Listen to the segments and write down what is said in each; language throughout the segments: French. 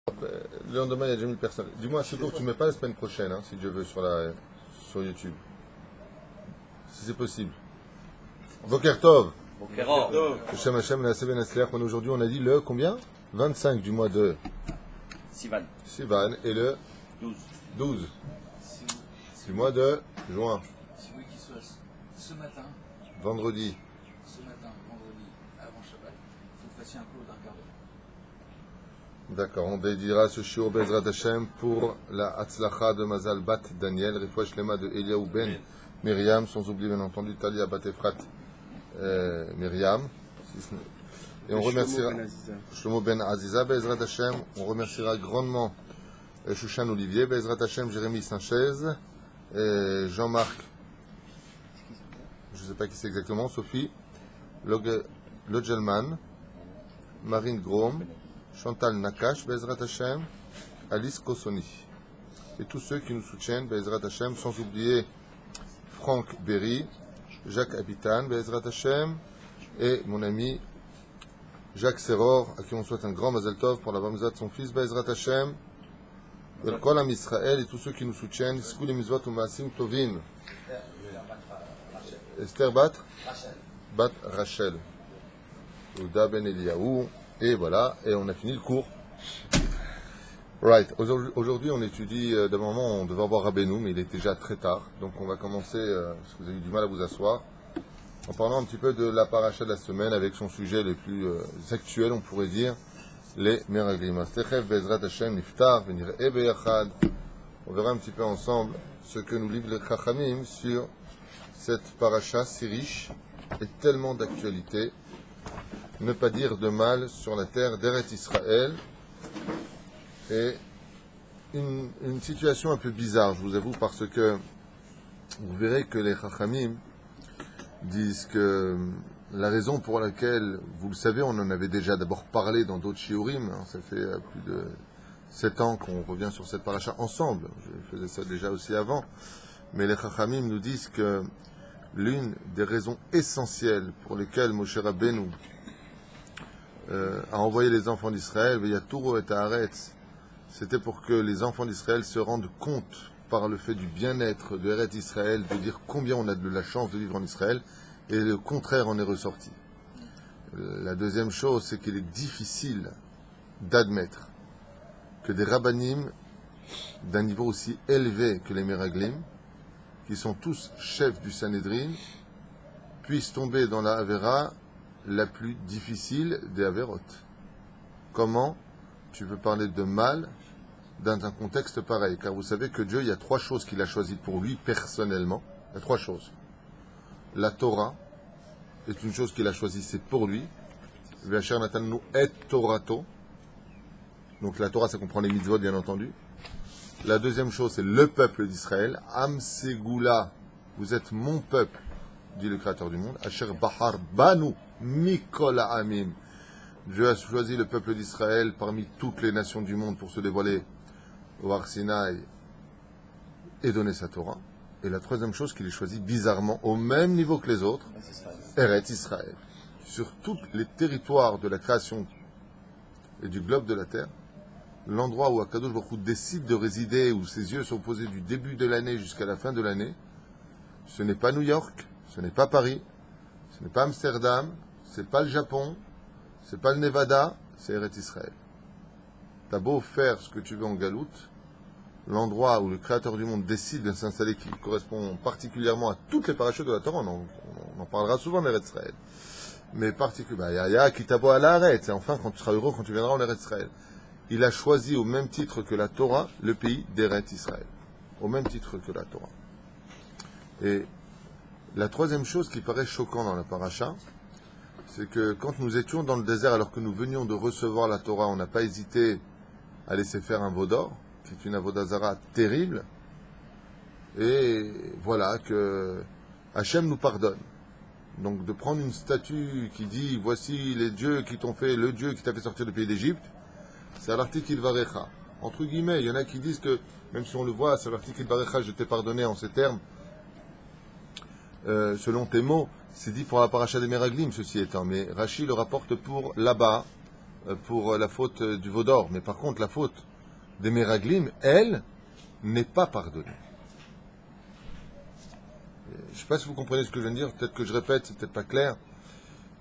Le lendemain, il y a déjà 1000 personnes. Dis-moi, ce cours, tu ne mets pas la semaine prochaine, hein, si Dieu veut, sur YouTube. Si c'est possible. Boker Tov. Hashem Hashem, Naaseh Ben Atzliach. Aujourd'hui, on a dit le combien 25 du mois de Sivan et le 12 du mois de juin. Si vous voulez qu'il soit ce matin, Vendredi. avant Shabbat, il faut que vous fassiez un cours d'un quart d'heure. D'accord, on dédiera ce shiur Bezrat Hashem pour la Hatzlacha de Mazal Bat Daniel, Refouach Shlema de Eliaou Ben Myriam, sans oublier bien entendu Talia Bat Efrat Myriam. Et on remerciera Shlomo Ben Aziza Bezrat Hashem, on remerciera grandement Shushan Olivier Bezrat Hashem, Jérémy Sanchez, Jean-Marc, je ne sais pas qui c'est exactement, Sophie Logelman, Marine Grom, Chantal Nakash, Bezrat Hashem, Alice Kossoni. Et tous ceux qui nous soutiennent, Bezrat Hashem, sans oublier Franck Berry, Jacques Habitan, Bezrat Hashem, et mon ami Jacques Serror, à qui on souhaite un grand Mazel Tov pour la Bamza de son fils, Bezrat Hashem, El Kol Am Israël, et tous ceux qui nous soutiennent, Skul Mizvot ou Maasim Tovin. Esther Bat Rachel. Ouda Ben Eliaou. Et voilà, et on a fini le cours. Right. Aujourd'hui, on étudie, d'un moment, on devait avoir Rabbeinu, mais il est déjà très tard. Donc, on va commencer, parce que vous avez eu du mal à vous asseoir, en parlant un petit peu de la paracha de la semaine, avec son sujet le plus actuel, on pourrait dire, les Meraglim. Bezrat Hashem, Niftar, Venir Ebe Yachad. On verra un petit peu ensemble ce que nous livre les Chachamim sur cette paracha si riche et tellement d'actualité. Ne pas dire de mal sur la terre d'Eretz Israël. Et une situation un peu bizarre, je vous avoue, parce que vous verrez que les Chachamim disent que la raison pour laquelle, vous le savez, on en avait déjà d'abord parlé dans d'autres shiurim, hein, ça fait plus de 7 ans qu'on revient sur cette paracha ensemble, je faisais ça déjà aussi avant, mais les Chachamim nous disent que l'une des raisons essentielles pour lesquelles Moshe Rabbeinu a envoyé les enfants d'Israël, Veyaturo et Haaretz, c'était pour que les enfants d'Israël se rendent compte, par le fait du bien-être de Eretz Israël, de dire combien on a de la chance de vivre en Israël, et le contraire en est ressorti. La deuxième chose, c'est qu'il est difficile d'admettre que des rabbanim d'un niveau aussi élevé que les Meraglim, qui sont tous chefs du Sanhédrin, puissent tomber dans la Avera la plus difficile des Averot. Comment tu peux parler de mal dans un contexte pareil? Car vous savez que Dieu, il y a 3 choses qu'il a choisies pour lui personnellement. Il y a 3 choses. La Torah est une chose qu'il a choisie, c'est pour lui. V'asher natanu et Torato. Donc la Torah, ça comprend les mitzvot, bien entendu. La deuxième chose, c'est le peuple d'Israël. Am Segula, vous êtes mon peuple, dit le Créateur du monde. Asher Bahar Banu Mikol Amim. Dieu a choisi le peuple d'Israël parmi toutes les nations du monde pour se dévoiler au Har Sinaï et donner sa Torah. Et la troisième chose qu'il est choisi bizarrement, au même niveau que les autres, Eretz Israël. Sur tous les territoires de la création et du globe de la terre, l'endroit où Akadosh Baruch Hu décide de résider, où ses yeux sont posés du début de l'année jusqu'à la fin de l'année, ce n'est pas New York, ce n'est pas Paris, ce n'est pas Amsterdam, c'est pas le Japon, c'est pas le Nevada, c'est Eretz Israël. T'as beau faire ce que tu veux en galoute, l'endroit où le Créateur du monde décide de s'installer, qui correspond particulièrement à toutes les parachutes de la Torah, on en parlera souvent d'Eretz Israël, mais particulièrement, Yaya Kitabo à l'arrêt, enfin quand tu seras heureux quand tu viendras en Eretz Israël. Il a choisi au même titre que la Torah, le pays d'Eretz Israël. Au même titre que la Torah. Et la troisième chose qui paraît choquante dans la paracha, c'est que quand nous étions dans le désert, alors que nous venions de recevoir la Torah, on n'a pas hésité à laisser faire un veau d'or, qui est une avodazara terrible, et voilà que Hachem nous pardonne. Donc de prendre une statue qui dit, voici les dieux qui t'ont fait, le Dieu qui t'a fait sortir du pays d'Égypte, c'est à l'article Ilvarecha. Entre guillemets, il y en a qui disent que, même si on le voit, c'est à l'article Ilvarecha, je t'ai pardonné en ces termes, selon tes mots, c'est dit pour la paracha des Meraglim, ceci étant. Mais Rashi le rapporte pour là-bas, pour la faute du veau d'or. Mais par contre, la faute des Meraglim, elle, n'est pas pardonnée. Je ne sais pas si vous comprenez ce que je viens de dire, peut-être que je répète, c'est peut-être pas clair.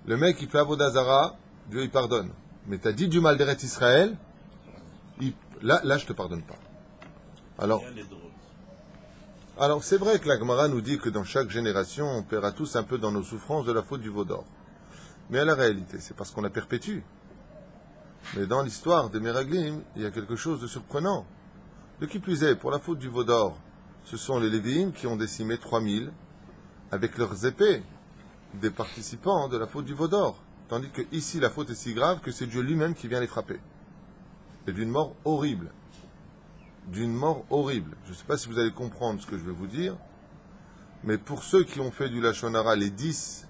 Le mec, il fait Avodah Zara, Dieu, il pardonne. Mais tu as dit du mal d'Eretz Israël, là, je te pardonne pas. Alors, c'est vrai que la Gemara nous dit que dans chaque génération, on paiera tous un peu dans nos souffrances de la faute du veau d'or. Mais à la réalité, c'est parce qu'on la perpétue. Mais dans l'histoire des Meraglim, il y a quelque chose de surprenant. De qui plus est, pour la faute du veau d'or, ce sont les Lévi'im qui ont décimé 3000 avec leurs épées des participants de la faute du veau d'or. Tandis que ici, la faute est si grave que c'est Dieu lui-même qui vient les frapper. Et d'une mort horrible. D'une mort horrible. Je ne sais pas si vous allez comprendre ce que je vais vous dire, mais pour ceux qui ont fait du Lachon Hara, les 10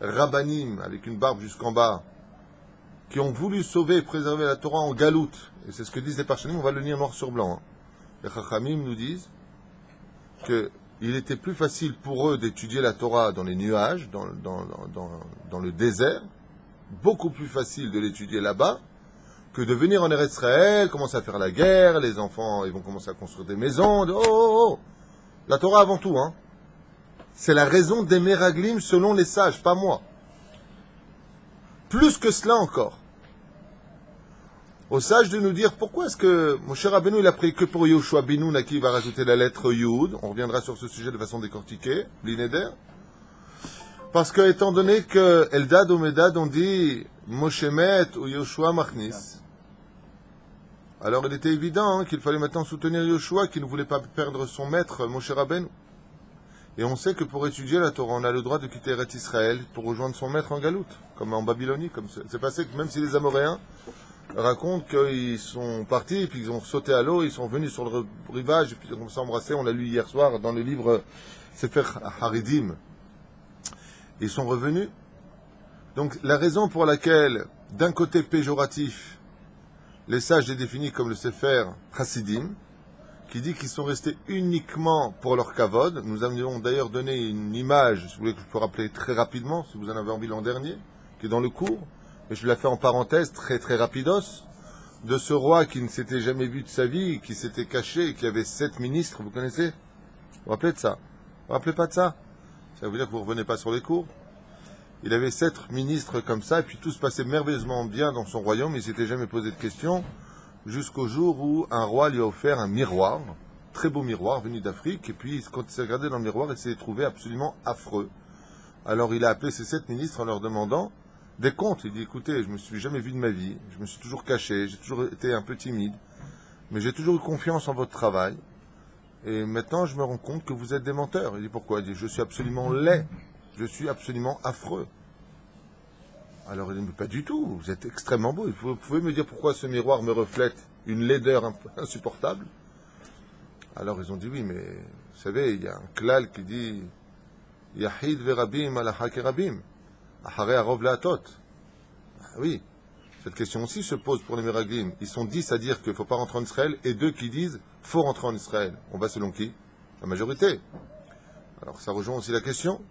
rabbanim avec une barbe jusqu'en bas, qui ont voulu sauver et préserver la Torah en galoute, et c'est ce que disent les Parchanim, on va le lire noir sur blanc. Hein. Les Chachamim nous disent qu'il était plus facile pour eux d'étudier la Torah dans les nuages, dans le désert, beaucoup plus facile de l'étudier là-bas, que de venir en Eretz Israël, commencer à faire la guerre, les enfants ils vont commencer à construire des maisons. La Torah avant tout, hein. C'est la raison des Meraglim selon les sages, pas moi. Plus que cela encore. Aux sages de nous dire pourquoi est-ce que Moshe Rabbeinu il a pris que pour Yoshua Binoun qui va rajouter la lettre Yud. On reviendra sur ce sujet de façon décortiquée, l'Ineder. Parce que étant donné que Eldad ou Medad ont dit Moshe Met ou Yoshua Machnis, alors il était évident qu'il fallait maintenant soutenir Yoshua qui ne voulait pas perdre son maître Moshe Rabbeinu. Et on sait que pour étudier la Torah, on a le droit de quitter Eretz Israël pour rejoindre son maître en Galoute, comme en Babylonie. Comme c'est passé que même si les Amoréens racontent qu'ils sont partis, puis ils ont sauté à l'eau, ils sont venus sur le rivage, et puis ils ont s'embrassé, on l'a lu hier soir dans le livre Sefer Haridim. Ils sont revenus. Donc la raison pour laquelle, d'un côté péjoratif, les sages les définissent comme le Sefer Hasidim, qui dit qu'ils sont restés uniquement pour leur kavod. Nous avions d'ailleurs donné une image, si vous voulez que je peux rappeler très rapidement, si vous en avez envie l'an dernier, qui est dans le cours, et je l'ai fait en parenthèse, très très rapidos, de ce roi qui ne s'était jamais vu de sa vie, qui s'était caché, qui avait 7 ministres, vous connaissez? Vous vous rappelez de ça? Vous vous rappelez pas de ça? Ça veut dire que vous ne revenez pas sur les cours? Il avait 7 ministres comme ça, et puis tout se passait merveilleusement bien dans son royaume, il ne s'était jamais posé de questions, jusqu'au jour où un roi lui a offert un miroir, très beau miroir, venu d'Afrique, et puis quand il s'est regardé dans le miroir, il s'est trouvé absolument affreux. Alors il a appelé ses 7 ministres en leur demandant des comptes. Il dit, écoutez, je ne me suis jamais vu de ma vie, je me suis toujours caché, j'ai toujours été un peu timide, mais j'ai toujours eu confiance en votre travail, et maintenant je me rends compte que vous êtes des menteurs. Il dit, pourquoi? Il dit, je suis absolument laid, je suis absolument affreux. Alors il dit, mais pas du tout, vous êtes extrêmement beau. Vous pouvez me dire pourquoi ce miroir me reflète une laideur insupportable? Alors ils ont dit, oui, mais vous savez, il y a un klal qui dit Yahid verabim alaha kerabim, ahare arov laatot. Oui, cette question aussi se pose pour les Meraglim. Ils sont 10 à dire qu'il ne faut pas rentrer en Israël et 2 qui disent faut rentrer en Israël. On va selon qui? La majorité. Alors ça rejoint aussi la question.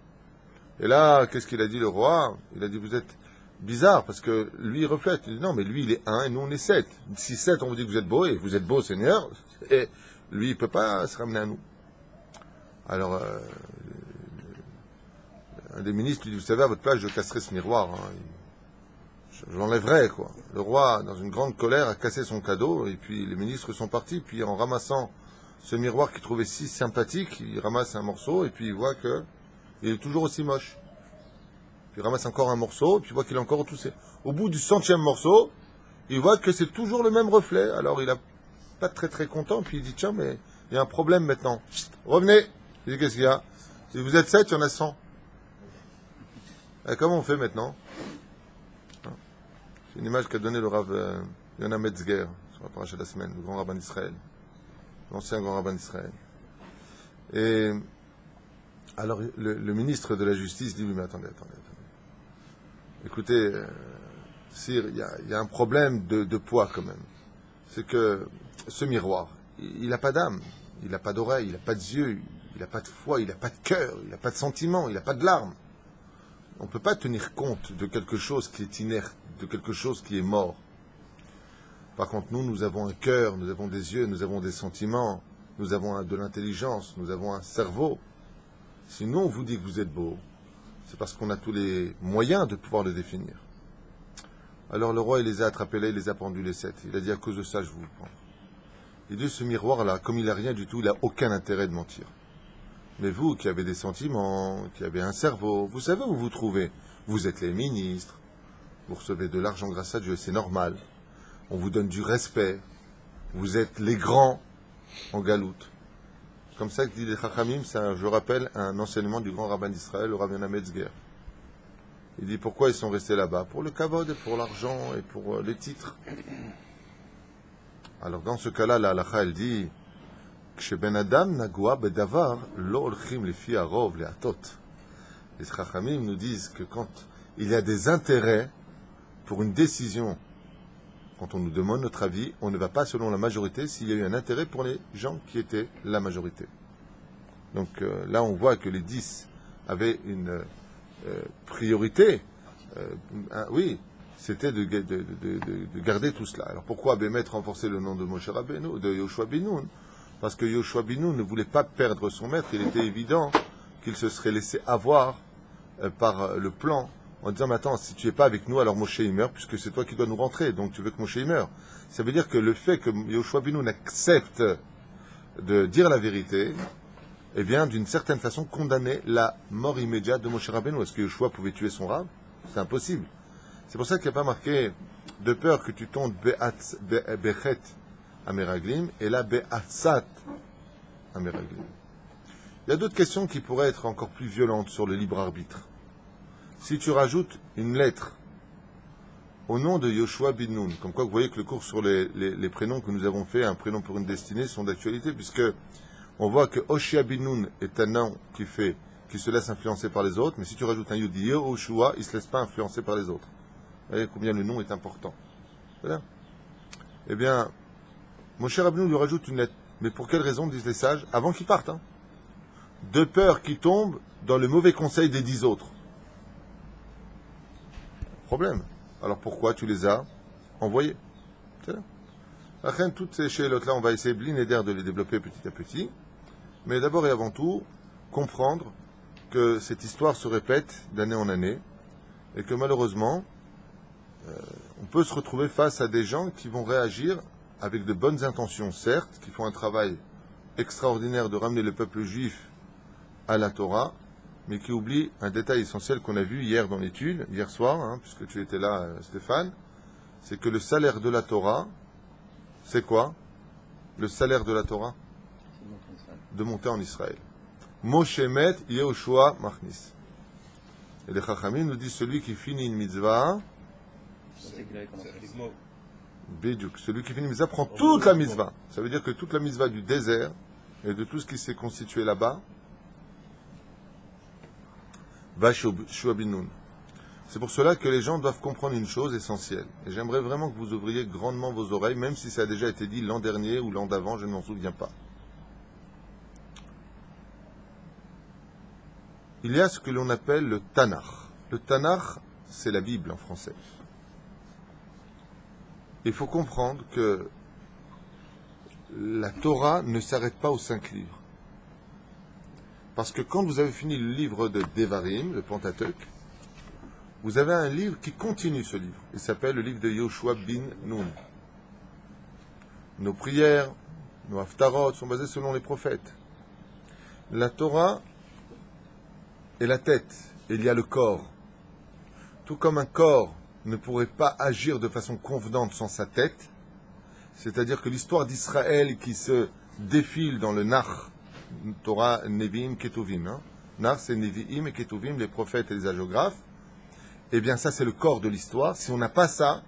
Et là, qu'est-ce qu'il a dit le roi? Il a dit, vous êtes bizarre, parce que lui, il reflète. Il dit, non, mais lui, il est 1 et nous, on est 7. Si 7, on vous dit que vous êtes beau, et vous êtes beau, Seigneur, et lui, il ne peut pas se ramener à nous. Alors, un des ministres lui dit, vous savez, à votre place, je casserai ce miroir. Hein. Je l'enlèverai, quoi. Le roi, dans une grande colère, a cassé son cadeau, et puis les ministres sont partis, puis en ramassant ce miroir qu'il trouvait si sympathique, il ramasse un morceau, et puis il voit que il est toujours aussi moche. Puis il ramasse encore un morceau, puis il voit qu'il est encore tout. Au bout du 100e morceau, il voit que c'est toujours le même reflet. Alors il n'est pas très très content, puis il dit, tiens, mais il y a un problème maintenant. Chut, revenez. Il dit, qu'est-ce qu'il y a? Si vous êtes 7, il y en a 100. Et comment on fait maintenant? C'est une image qu'a donnée le Rav Yonah Metzger, sur la paracha de la semaine, le grand rabbin d'Israël, l'ancien grand rabbin d'Israël. Et alors le ministre de la Justice dit, oui, mais attendez. Écoutez, sire, il y a un problème de poids quand même. C'est que ce miroir, il n'a pas d'âme, il n'a pas d'oreille, il n'a pas de yeux, il n'a pas de foi, il n'a pas de cœur, il n'a pas de sentiments, il n'a pas de larmes. On ne peut pas tenir compte de quelque chose qui est inerte, de quelque chose qui est mort. Par contre, nous avons un cœur, nous avons des yeux, nous avons des sentiments, nous avons de l'intelligence, nous avons un cerveau. Si nous, on vous dit que vous êtes beau, c'est parce qu'on a tous les moyens de pouvoir le définir. Alors le roi, il les a attrapés là, il les a pendus les 7. Il a dit, à cause de ça, je vais vous prendre. Il dit, ce miroir-là, comme il n'a rien du tout, il n'a aucun intérêt de mentir. Mais vous, qui avez des sentiments, qui avez un cerveau, vous savez où vous trouvez. Vous êtes les ministres, vous recevez de l'argent grâce à Dieu, c'est normal. On vous donne du respect. Vous êtes les grands en galoute. Comme ça que dit les Chachamim, c'est, je rappelle, un enseignement du grand rabbin d'Israël, le rabbin Metzger. Il dit pourquoi ils sont restés là-bas? Pour le kavod, et pour l'argent, et pour les titres. Alors dans ce cas-là, la halakha, elle dit כשבן אדם נגוע בדבר, לא הולכים לפי הרוב להטות. Les Chachamim nous disent que quand il y a des intérêts pour une décision, quand on nous demande notre avis, on ne va pas selon la majorité s'il y a eu un intérêt pour les gens qui étaient la majorité. Donc là, on voit que les 10 avaient une priorité. Oui, c'était de garder tout cela. Alors pourquoi Bémet renforcer le nom de Moshe Rabbeinu, de Yoshua ben Nun? Parce que Yoshua ben Nun ne voulait pas perdre son maître. Il était évident qu'il se serait laissé avoir par le plan en disant, mais attends, si tu n'es pas avec nous, alors Moshe il meurt, puisque c'est toi qui dois nous rentrer, donc tu veux que Moshe il meure. Ça veut dire que le fait que Yoshua ben Nun accepte de dire la vérité, eh bien, d'une certaine façon, condamner la mort immédiate de Moshe Rabbeinu. Est-ce que Yoshua pouvait tuer son rab? C'est impossible. C'est pour ça qu'il n'y a pas marqué de peur que tu tombes Bechet Ameraglim et là Be'atzat Ameraglim. Il y a d'autres questions qui pourraient être encore plus violentes sur le libre arbitre. Si tu rajoutes une lettre au nom de Yoshua ben Nun, comme quoi vous voyez que le cours sur les prénoms que nous avons fait, un prénom pour une destinée, sont d'actualité, puisque on voit que Oshia ben Nun est un nom qui se laisse influencer par les autres, mais si tu rajoutes un Yudi Yehoshua, il ne se laisse pas influencer par les autres. Vous voyez combien le nom est important. Voilà. Eh bien, Moshe Rabbeinu lui rajoute une lettre. Mais pour quelle raison, disent les sages, avant qu'il parte, de peur qu'il tombe dans le mauvais conseil des 10 autres. Problème. Alors pourquoi tu les as envoyés? Toutes ces chélotes-là, on va essayer de les développer petit à petit. Mais d'abord et avant tout, comprendre que cette histoire se répète d'année en année et que malheureusement, on peut se retrouver face à des gens qui vont réagir avec de bonnes intentions, certes, qui font un travail extraordinaire de ramener le peuple juif à la Torah, mais qui oublient un détail essentiel qu'on a vu hier dans l'étude, hier soir, puisque tu étais là, Stéphane, c'est que le salaire de la Torah, c'est quoi? Le salaire de la Torah? De monter en Israël. Moshe met Yehoshua machnis. Et les Chachamim nous disent celui qui finit une mitzvah, Bédiouk, celui qui finit une mitzvah prend toute la mitzvah. Ça veut dire que toute la mitzvah du désert et de tout ce qui s'est constitué là-bas va chez Yoshua ben Nun. C'est pour cela que les gens doivent comprendre une chose essentielle. Et j'aimerais vraiment que vous ouvriez grandement vos oreilles, même si ça a déjà été dit l'an dernier ou l'an d'avant, je ne m'en souviens pas. Il y a ce que l'on appelle le Tanakh. Le Tanakh, c'est la Bible en français. Il faut comprendre que la Torah ne s'arrête pas aux 5 livres. Parce que quand vous avez fini le livre de Devarim, le Pentateuch, vous avez un livre qui continue ce livre. Il s'appelle le livre de Yoshua ben Nun. Nos prières, nos haftarot sont basées selon les prophètes. La Torah est la tête, et il y a le corps. Tout comme un corps ne pourrait pas agir de façon convenante sans sa tête, c'est-à-dire que l'histoire d'Israël qui se défile dans le Nach, Torah, Nevi'im, Ketuvim. Nach, c'est Nevi'im et Ketuvim, les prophètes et les hagiographes. Eh bien, ça, c'est le corps de l'histoire. Si on n'a pas ça,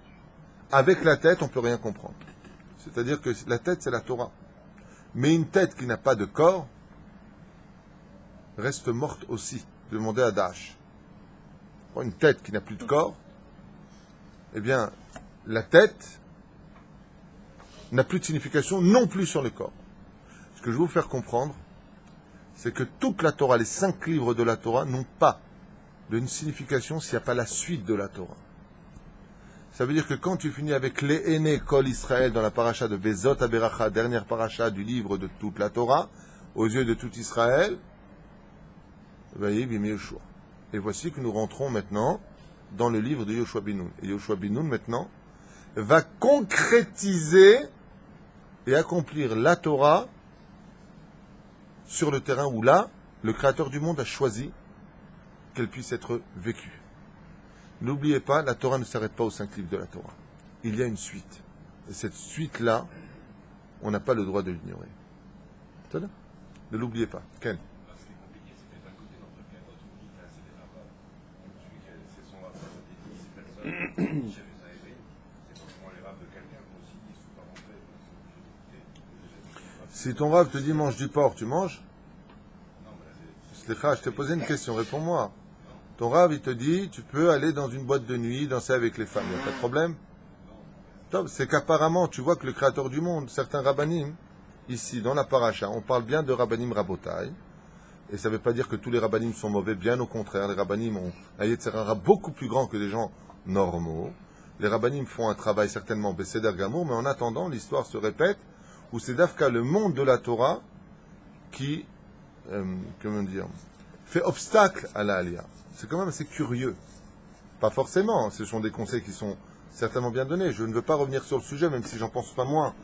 avec la tête, on ne peut rien comprendre. C'est-à-dire que la tête, c'est la Torah. Mais une tête qui n'a pas de corps reste morte aussi. Demandez à Daesh. Une tête qui n'a plus de corps, eh bien, la tête n'a plus de signification non plus sur le corps. Ce que je veux vous faire comprendre, c'est que toute la Torah, les 5 livres de la Torah, n'ont pas d'une signification s'il n'y a pas la suite de la Torah. Ça veut dire que quand tu finis avec les aînés Kol Israël dans la paracha de Bezot Aberacha, dernière paracha du livre de toute la Torah, aux yeux de tout Israël, et voici que nous rentrons maintenant dans le livre de Yoshua bin Nun. Et Yoshua bin Nun, maintenant, va concrétiser et accomplir la Torah sur le terrain où là, le Créateur du monde a choisi qu'elle puisse être vécue. N'oubliez pas, la Torah ne s'arrête pas aux 5 livres de la Torah. Il y a une suite. Et cette suite-là, on n'a pas le droit de l'ignorer. Ne l'oubliez pas. Ken. Ce qui est compliqué, c'est que d'un côté, dans le cas d'autres, on dit que c'est des rabbins. Donc celui qui c'est son rabbin, c'est personne. Chez les Aéries, c'est forcément les rabbins de quelqu'un, mais aussi, il ne faut pas rentrer. Si ton rave te dit mange du porc, tu manges? Non, mais là, Slicha, je t'ai posé une question, réponds-moi. Ton rave, il te dit, tu peux aller dans une boîte de nuit, danser avec les femmes, il n'y a pas de problème? Top, c'est qu'apparemment, tu vois que le Créateur du monde, certains rabbanim, ici, dans la paracha, on parle bien de rabbanim rabotai, et ça ne veut pas dire que tous les rabbanim sont mauvais, bien au contraire, les rabbanim ont un yetzerara beaucoup plus grand que les gens normaux. Les rabbanim font un travail certainement Besséder Gamour, mais en attendant, l'histoire se répète, où c'est d'Afka, le monde de la Torah, qui, fait obstacle à la Aliyah. C'est quand même assez curieux. Pas forcément, ce sont des conseils qui sont certainement bien donnés. Je ne veux pas revenir sur le sujet, même si j'en pense pas moins.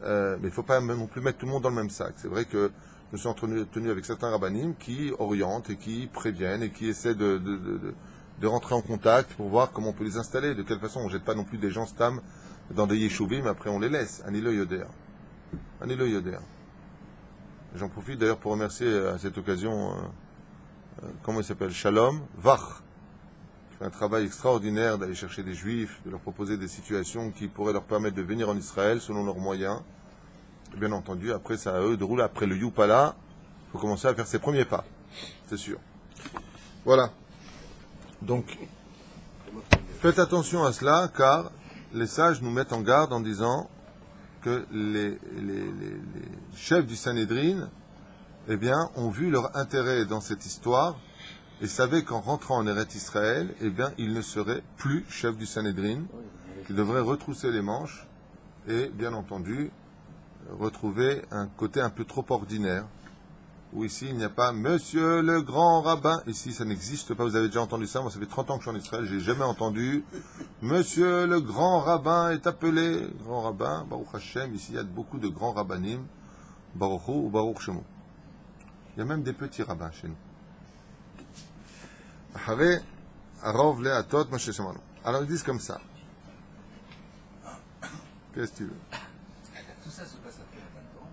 Mais il ne faut pas non plus mettre tout le monde dans le même sac. C'est vrai que je me suis entretenu avec certains rabbanim qui orientent et qui préviennent et qui essaient de rentrer en contact pour voir comment on peut les installer. De quelle façon on ne jette pas non plus des gens stam dans des yeshuvim, après on les laisse. Anilo Yoder. Anilo Yoder. J'en profite d'ailleurs pour remercier à cette occasion, comment il s'appelle, Shalom Vach, qui fait un travail extraordinaire d'aller chercher des juifs, de leur proposer des situations qui pourraient leur permettre de venir en Israël selon leurs moyens. Et bien entendu, après, c'est à eux de rouler. Après le Youpala, il faut commencer à faire ses premiers pas, c'est sûr. Voilà. Donc, faites attention à cela, car les sages nous mettent en garde en disant que les chefs du Sanhédrin, eh bien, ont vu leur intérêt dans cette histoire et savaient qu'en rentrant en Eretz Israël, eh bien, ils ne seraient plus chefs du Sanhédrin, qu'ils devraient retrousser les manches et, bien entendu, retrouver un côté un peu trop ordinaire, où ici, il n'y a pas « Monsieur le grand rabbin ». Ici, ça n'existe pas. Vous avez déjà entendu ça? Moi, ça fait 30 ans que je suis en Israël. J'ai jamais entendu « Monsieur le grand rabbin est appelé ». Grand rabbin, Baruch Hashem. Ici, il y a beaucoup de grands rabbanim. Baruch Hu ou Baruch Shemu. Il y a même des petits rabbins chez nous. Alors, ils disent comme ça. Qu'est-ce que tu veux? Tout ça se passe après la Torah.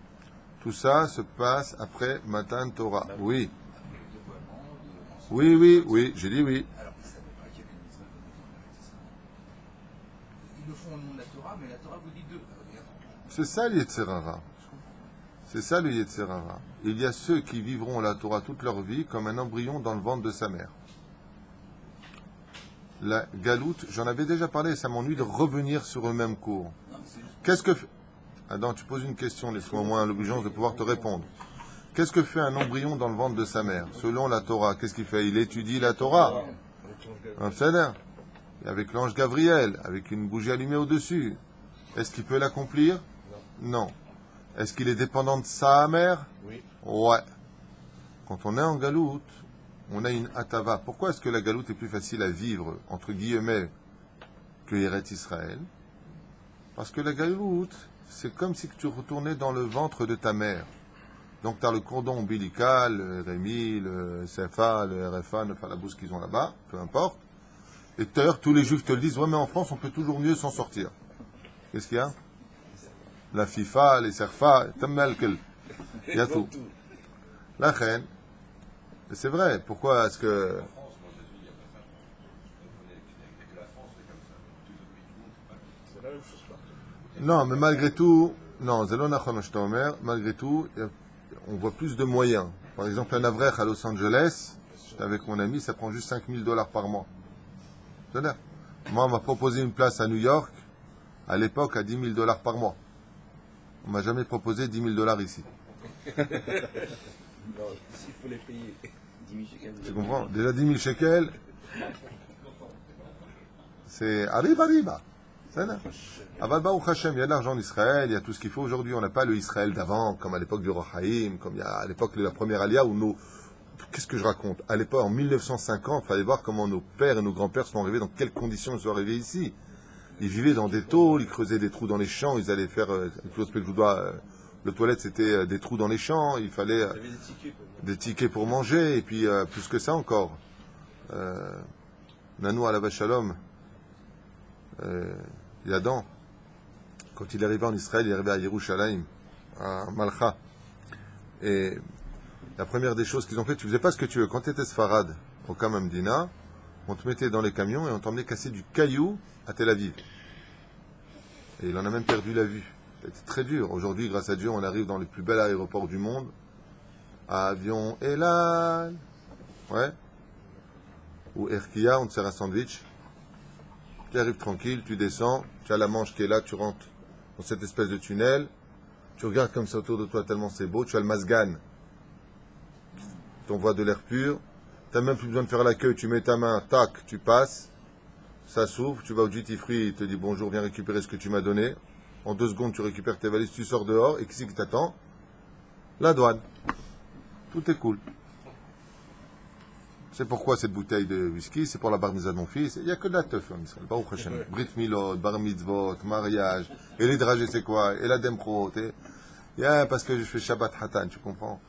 Tout ça se passe après Matan Torah. Oui. De dévoilement, Oui, j'ai dit oui. Alors qu'ils ne savaient pas qu'il y avait une mitzvah de Ils le font au nom de la Torah, mais la Torah vous dit deux. C'est ça le Yetzerara. C'est ça le Yetzerara. Il y a ceux qui vivront la Torah toute leur vie comme un embryon dans le ventre de sa mère. La galoute, j'en avais déjà parlé, ça m'ennuie de revenir sur le même cours. Qu'est-ce que... Adam, tu poses une question, laisse-moi au moins l'obligeance de pouvoir te répondre. Qu'est-ce que fait un embryon dans le ventre de sa mère? Selon la Torah, qu'est-ce qu'il fait? Il étudie la Torah. C'est-à-dire, avec l'ange Gabriel, avec une bougie allumée au-dessus. Est-ce qu'il peut l'accomplir? Non. Est-ce qu'il est dépendant de sa mère? Oui. Ouais. Quand on est en galoute, on a une atava. Pourquoi est-ce que la galoute est plus facile à vivre, entre guillemets, que Eretz Israël? Parce que la galoute, c'est comme si tu retournais dans le ventre de ta mère. Donc tu as le cordon ombilical, le RMI, le CFA, le RFA, le Falabous qu'ils ont là-bas, peu importe. Et d'ailleurs, tous les juifs te le disent, ouais, mais en France, on peut toujours mieux s'en sortir. Qu'est-ce qu'il y a? La FIFA, les CERFA, il y a tout. La reine, c'est vrai, pourquoi est-ce que... Non, mais malgré tout, non, malgré tout, on voit plus de moyens. Par exemple, un avrech à Los Angeles, j'étais avec mon ami, ça prend juste $5,000 par mois. C'est-à-dire, moi, on m'a proposé une place à New York, à l'époque, à $10,000 par mois. On m'a jamais proposé $10,000 ici. Non, s'il faut les payer 10 000 shekels. Tu comprends? Déjà 10 000 shekels, c'est arriba. C'est là. Aval Baruch Hashem, il y a de l'argent en Israël, il y a tout ce qu'il faut aujourd'hui. On n'a pas le Israël d'avant, comme à l'époque du Rohaïm, comme il y a à l'époque de la première Aliyah, où nos... Qu'est-ce que je raconte? À l'époque, en 1950, il fallait voir comment nos pères et nos grands-pères sont arrivés, dans quelles conditions ils sont arrivés ici. Ils vivaient dans des tôles, ils creusaient des trous dans les champs, ils allaient faire... le toilette, c'était des trous dans les champs, il fallait des tickets pour manger, et puis plus que ça encore. Nanou Alav Shalom, Yadan, quand il est arrivé en Israël, il est arrivé à Yerushalayim, à Malcha. Et la première des choses qu'ils ont fait, tu faisais pas ce que tu veux. Quand tu étais Sfarad, au Kamamdina, on te mettait dans les camions et on t'emmenait casser du caillou à Tel Aviv. Et il en a même perdu la vue. C'était très dur. Aujourd'hui, grâce à Dieu, on arrive dans les plus bels aéroports du monde. Avion Elal. Ouais. Ou Erkia, on te sert un sandwich. Tu arrives tranquille, tu descends, tu as la Manche qui est là, tu rentres dans cette espèce de tunnel. Tu regardes comme ça autour de toi tellement c'est beau. Tu as le Mazgan. T'envoie de l'air pur. Tu n'as même plus besoin de faire la queue. Tu mets ta main, tac, tu passes. Ça s'ouvre. Tu vas au duty free, il te dit bonjour, viens récupérer ce que tu m'as donné. En 2 secondes, tu récupères tes valises, tu sors dehors. Et qui c'est qui t'attend? La douane. Tout est cool. C'est pourquoi cette bouteille de whisky, c'est pour la bar mitzvah de mon fils. Il n'y a que de la teuf en Israël. Baruch Hashem. Brit Milot, bar mitzvot, mariage. Et les dragées, c'est quoi? Et la demprot. Parce que je fais Shabbat Hatan, tu comprends?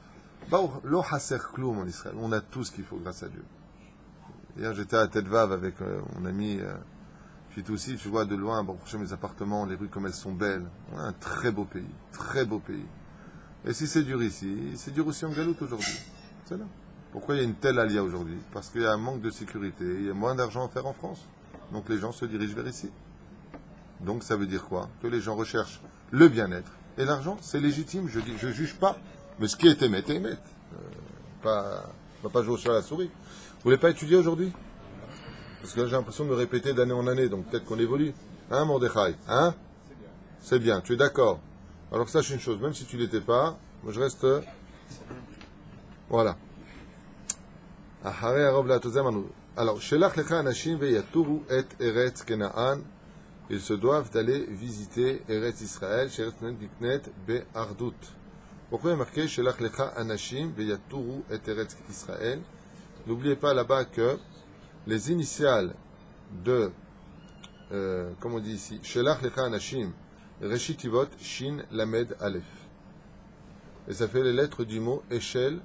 Lo haser kloum en Israël. On a tout ce qu'il faut, grâce à Dieu. Hier, j'étais à Tedvav avec mon ami Fitoussi. Tu vois de loin, Baruch Hashem, les appartements, les rues comme elles sont belles. On a un très beau pays. Très beau pays. Et si c'est dur ici, c'est dur aussi en Galoute aujourd'hui. C'est là. Pourquoi il y a une telle alia aujourd'hui? Parce qu'il y a un manque de sécurité, il y a moins d'argent à faire en France. Donc les gens se dirigent vers ici. Donc ça veut dire quoi? Que les gens recherchent le bien-être. Et l'argent, c'est légitime, je ne juge pas. Mais ce qui est émet, est émet. On va pas jouer sur la souris. Vous voulez pas étudier aujourd'hui? Parce que là, j'ai l'impression de me répéter d'année en année, donc peut-être qu'on évolue. Hein, Mordechai? Hein? C'est bien, tu es d'accord? Alors sache une chose, même si tu l'étais pas, moi je reste... Voilà. Alors, Shelach lecha anashim veyaturu et Eretz Kenaan, ils se doivent d'aller visiter Eretz Israël, Sheretz Niknet be'ardut. Pourquoi il est marqué Shelach lecha anashim veyaturu et Eretz Israël? N'oubliez pas là-bas que les initiales de, comme on dit ici, Shelach lecha anashim, Reshitivot, Shin, Lamed, Aleph. Et ça fait les lettres du mot Eshel.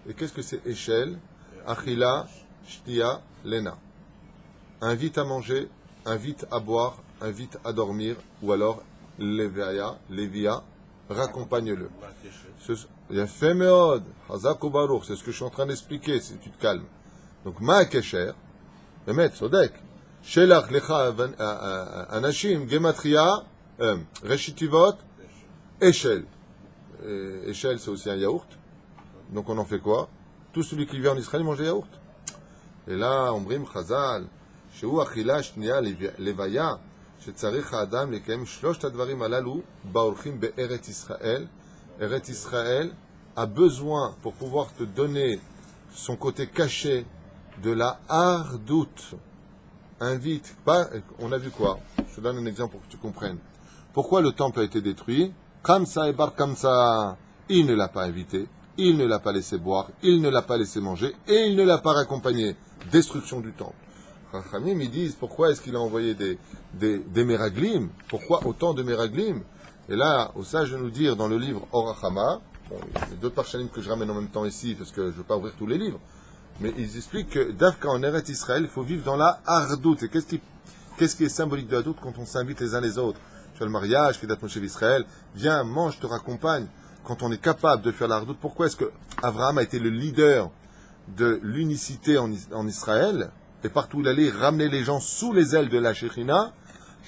Et qu'est-ce que c'est Eshel? Achila, Shtia, Lena. Invite à manger, invite à boire, invite à dormir, ou alors Lévia, raccompagne-le. Il y a fait Meod, Hazak ou Baruch, c'est ce que je suis en train d'expliquer, si tu te calmes. Donc, Ma Kesher, Emet, Sodek, Shelach, Lecha, Anashim, Gematria, Reshitivot, Eshel. Eshel, c'est aussi un yaourt. Donc, on en fait quoi? Tout celui qui vit en Israël mange des yaourts. Et là, Ombrim Chazal, Shehu Achila Shnia Levaya, Shetzarich Adam Lekem Shlosh Tadvarim Alalu, Baorchim Be'eret Israël. Eret Israël a besoin, pour pouvoir te donner son côté caché, de la hardout. Invite, pas, on a vu quoi? Je te donne un exemple pour que tu comprennes. Pourquoi le temple a été détruit? Kamsa et Bar Kamsa, il ne l'a pas invité. Il ne l'a pas laissé boire, il ne l'a pas laissé manger, et il ne l'a pas raccompagné. Destruction du temple. Chachamim, ils disent, pourquoi est-ce qu'il a envoyé des méraglim? Pourquoi autant de méraglim? Et là, au sage de nous dire, dans le livre Orachama, bon, il y a d'autres parchanim que je ramène en même temps ici, parce que je ne veux pas ouvrir tous les livres, mais ils expliquent que, d'Afka en Eretz Israël, il faut vivre dans la hardout. Et qu'est-ce qui est symbolique de la hardout quand on s'invite les uns les autres? Tu as le mariage, qui date chez Israël, viens, mange, je te raccompagne. Quand on est capable de faire la hardout, pourquoi est-ce que Abraham a été le leader de l'unicité en Israël, et partout où il allait ramener les gens sous les ailes de la Shekhinah,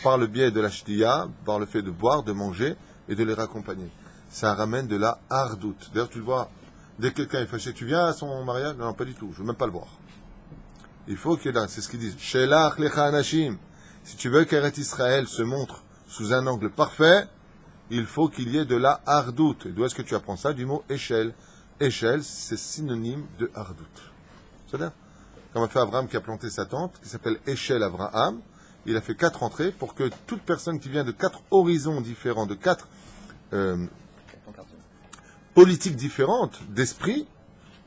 par le biais de la Shtiya, par le fait de boire, de manger, et de les raccompagner. Ça ramène de la hardout. D'ailleurs, tu le vois, dès que quelqu'un est fâché, tu viens à son mariage? Non, pas du tout, je ne veux même pas le voir. Il faut que là, c'est ce qu'ils disent, Shelach lecha anashim. Si tu veux qu'Eret Israël se montre sous un angle parfait, il faut qu'il y ait de la hardout. Et d'où est-ce que tu apprends ça? Du mot échelle. Échelle, c'est synonyme de hardout. C'est-à-dire, comme a fait Abraham qui a planté sa tente, qui s'appelle Échelle Abraham, il a fait 4 entrées pour que toute personne qui vient de 4 horizons différents, de 4 politiques différentes, d'esprit,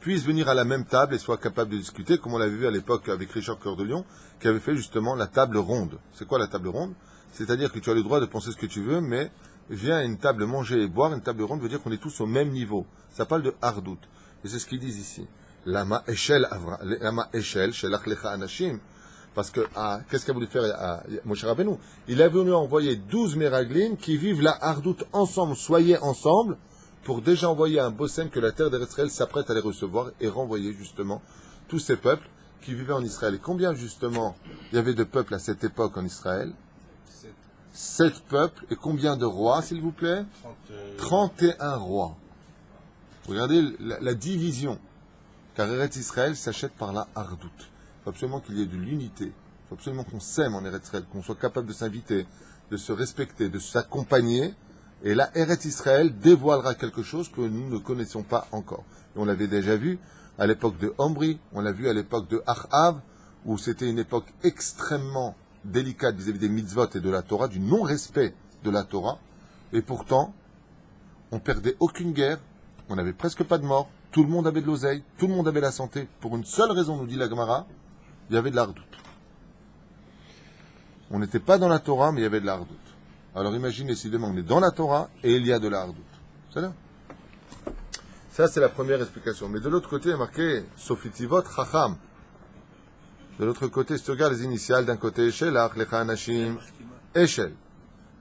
puisse venir à la même table et soit capable de discuter, comme on l'avait vu à l'époque avec Richard Cœur de Lion, qui avait fait justement la table ronde. C'est quoi la table ronde? C'est-à-dire que tu as le droit de penser ce que tu veux, mais viens à une table manger et boire, une table ronde veut dire qu'on est tous au même niveau. Ça parle de hardout. Et c'est ce qu'ils disent ici. Lama eshel shelach lecha anashim. Parce que, qu'est-ce qu'a voulu faire Moshe Rabbeinu? Il a voulu envoyer 12 méraglines qui vivent la hardout ensemble, soyez ensemble, pour déjà envoyer un bossem que la terre d'Israël s'apprête à les recevoir et renvoyer justement tous ces peuples qui vivaient en Israël. Et combien justement il y avait de peuples à cette époque en Israël? 7 peuples. Et combien de rois, s'il vous plaît? 31 rois. Regardez la division. Car Eretz Israël s'achète par la hardout. Il faut absolument qu'il y ait de l'unité. Il faut absolument qu'on s'aime en Eretz Israël, qu'on soit capable de s'inviter, de se respecter, de s'accompagner. Et là, Eretz Israël dévoilera quelque chose que nous ne connaissions pas encore. Et on l'avait déjà vu à l'époque de Omri, on l'a vu à l'époque de Achav, où c'était une époque extrêmement délicate vis-à-vis des mitzvot et de la Torah, du non-respect de la Torah. Et pourtant, on perdait aucune guerre, on n'avait presque pas de morts, tout le monde avait de l'oseille, tout le monde avait la santé. Pour une seule raison, nous dit la Gemara, il y avait de la hardout. On n'était pas dans la Torah, mais il y avait de la hardout. Alors imaginez si demain on est dans la Torah et il y a de la hardout. C'est là. Ça, c'est la première explication. Mais de l'autre côté, il y a marqué Sofitivot Chacham. De l'autre côté, si tu regardes les initiales, d'un côté, Shelach, Lecha Anashim, Eshel.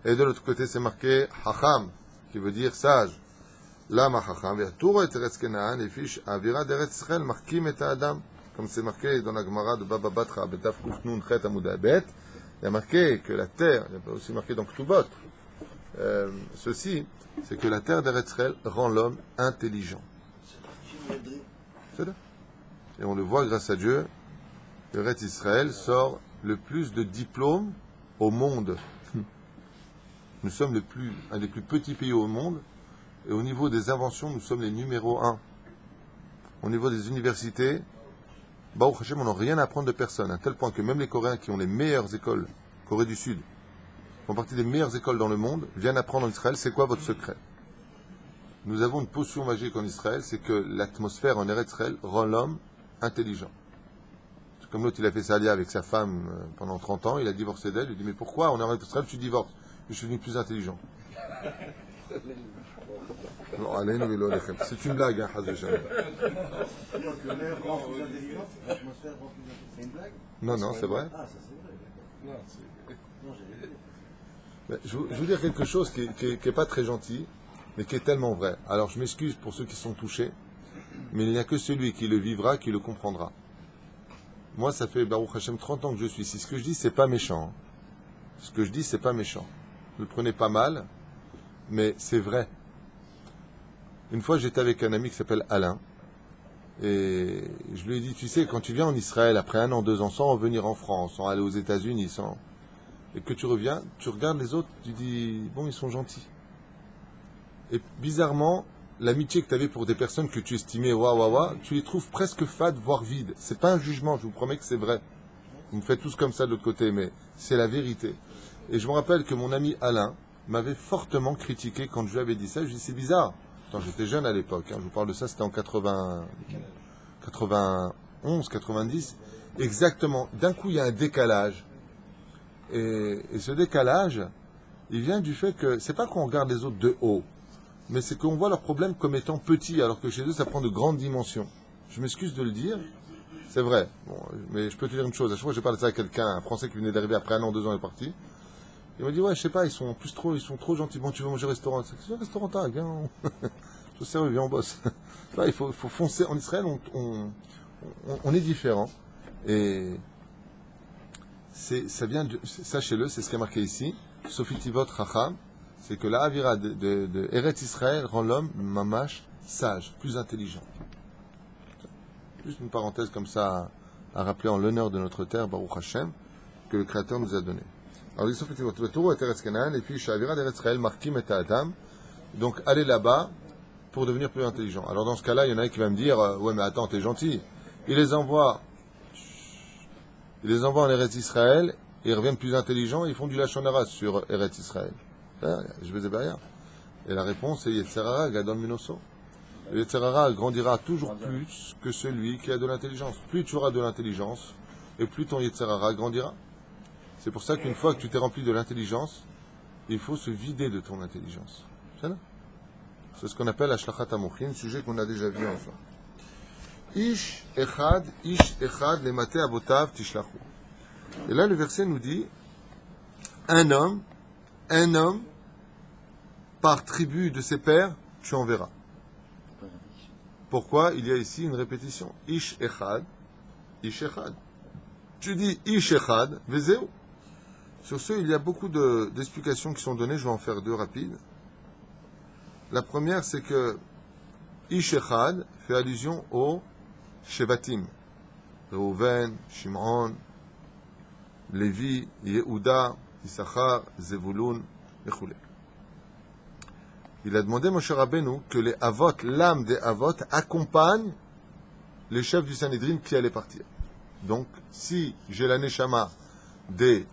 Et de l'autre côté, c'est marqué Chacham, qui veut dire sage. Lama Chacham, Ve'aturo et Eretz Kenaan, et fiche Avira d'Eretz Israël, Markim et Adam. Comme c'est marqué dans la Gemara de Baba Batra, Betaf Kuf Nun Chet Amud Bet. Il y a marqué que la terre, il y a aussi marqué dans Ktubot, ceci, c'est que la terre d'Eretz Israël rend l'homme intelligent. C'est là. Et on le voit grâce à Dieu, Eretz Israël sort le plus de diplômes au monde. Nous sommes un des plus petits pays au monde, et au niveau des inventions, nous sommes les numéros 1. Au niveau des universités, Baruch Hashem, on n'a rien à apprendre de personne, à tel point que même les Coréens qui ont les meilleures écoles, Corée du Sud, font partie des meilleures écoles dans le monde, viennent apprendre en Israël. C'est quoi votre secret? Nous avons une potion magique en Israël, c'est que l'atmosphère en Eretz Israël rend l'homme intelligent. C'est comme l'autre, il a fait ça avec sa femme pendant 30 ans, il a divorcé d'elle, il dit mais pourquoi on est en Eretz Israël, tu divorces? Je suis devenu plus intelligent. Non, c'est une blague, hein, Non, c'est vrai. Je veux dire quelque chose qui est pas très gentil, mais qui est tellement vrai. Alors je m'excuse pour ceux qui sont touchés, mais il n'y a que celui qui le vivra qui le comprendra. Moi, ça fait Baruch Hashem 30 ans que je suis ici. Ce que je dis, c'est pas méchant. Ce que je dis, c'est pas méchant. Ne le prenez pas mal, mais c'est vrai. Une fois, j'étais avec un ami qui s'appelle Alain, et je lui ai dit, tu sais, quand tu viens en Israël, après 1 an, 2 ans, sans revenir en France, sans aller aux États-Unis, et que tu reviens, tu regardes les autres, tu dis, bon, ils sont gentils. Et bizarrement, l'amitié que tu avais pour des personnes que tu estimais, tu les trouves presque fades, voire vides. C'est pas un jugement, je vous promets que c'est vrai. Vous me faites tous comme ça de l'autre côté, mais c'est la vérité. Et je me rappelle que mon ami Alain m'avait fortement critiqué quand je lui avais dit ça. Je lui ai dit, c'est bizarre. Attends, j'étais jeune à l'époque, je vous parle de ça, c'était en 91, 90. Exactement. D'un coup, il y a un décalage. Et ce décalage, il vient du fait que c'est pas qu'on regarde les autres de haut, mais c'est qu'on voit leurs problèmes comme étant petits, alors que chez eux, ça prend de grandes dimensions. Je m'excuse de le dire, c'est vrai. Bon, mais je peux te dire une chose. À chaque fois que j'ai parlé de ça à quelqu'un, un Français qui venait d'arriver après 1 an, 2 ans, il est parti. Il m'a dit, ouais, je sais pas, ils sont trop gentils. Bon, tu veux manger au restaurant? C'est un restaurant, viens. Je sais, viens, on bosse. Là, il faut foncer. En Israël, on est différent. Et ça vient sachez-le, c'est ce qui est marqué ici. Sofitivot Chacham, c'est que la Avira de Eretz Israël rend l'homme mamash sage, plus intelligent. Juste une parenthèse comme ça à rappeler en l'honneur de notre terre, Baruch Hashem, que le Créateur nous a donné. Alors, il Sofitivot Tour et Eretz Kenaan, et puis Shavira d'Eretz Israël, Markim et Adam. Donc, allez là-bas pour devenir plus intelligent. Alors, dans ce cas-là, il y en a un qui va me dire, ouais, mais attends, t'es gentil. Il les envoie en Eretz Israël, et ils reviennent plus intelligents, ils font du Lachon Hara sur Eretz Israël. Je vais dire. Et la réponse est Yetzer Hara Gadol Minoso. Le Yetzer Hara grandira toujours plus que celui qui a de l'intelligence. Plus tu auras de l'intelligence, et plus ton Yetzer Hara grandira. C'est pour ça qu'une fois que tu t'es rempli de l'intelligence, il faut se vider de ton intelligence. C'est ce qu'on appelle Ashlachat HaMochin, sujet qu'on a déjà vu ensemble. Ish echad lemate abotav tishlachu. Et là, le verset nous dit un homme, par tribu de ses pères, tu enverras. Pourquoi il y a ici une répétition? Ish echad. Tu dis Ish echad, vezeu. Sur ce, il y a beaucoup d'explications qui sont données, je vais en faire deux rapides. La première, c'est que Ish echad fait allusion au Shevatim. Reuven, Shimon, Lévi, Yehuda, Issachar, Zevulun, et Choulé. Il a demandé, Moshe Rabbeinu, que les Avot, l'âme des Avot, accompagne les chefs du Sanhédrin qui allaient partir. Donc, si j'ai la Neshama des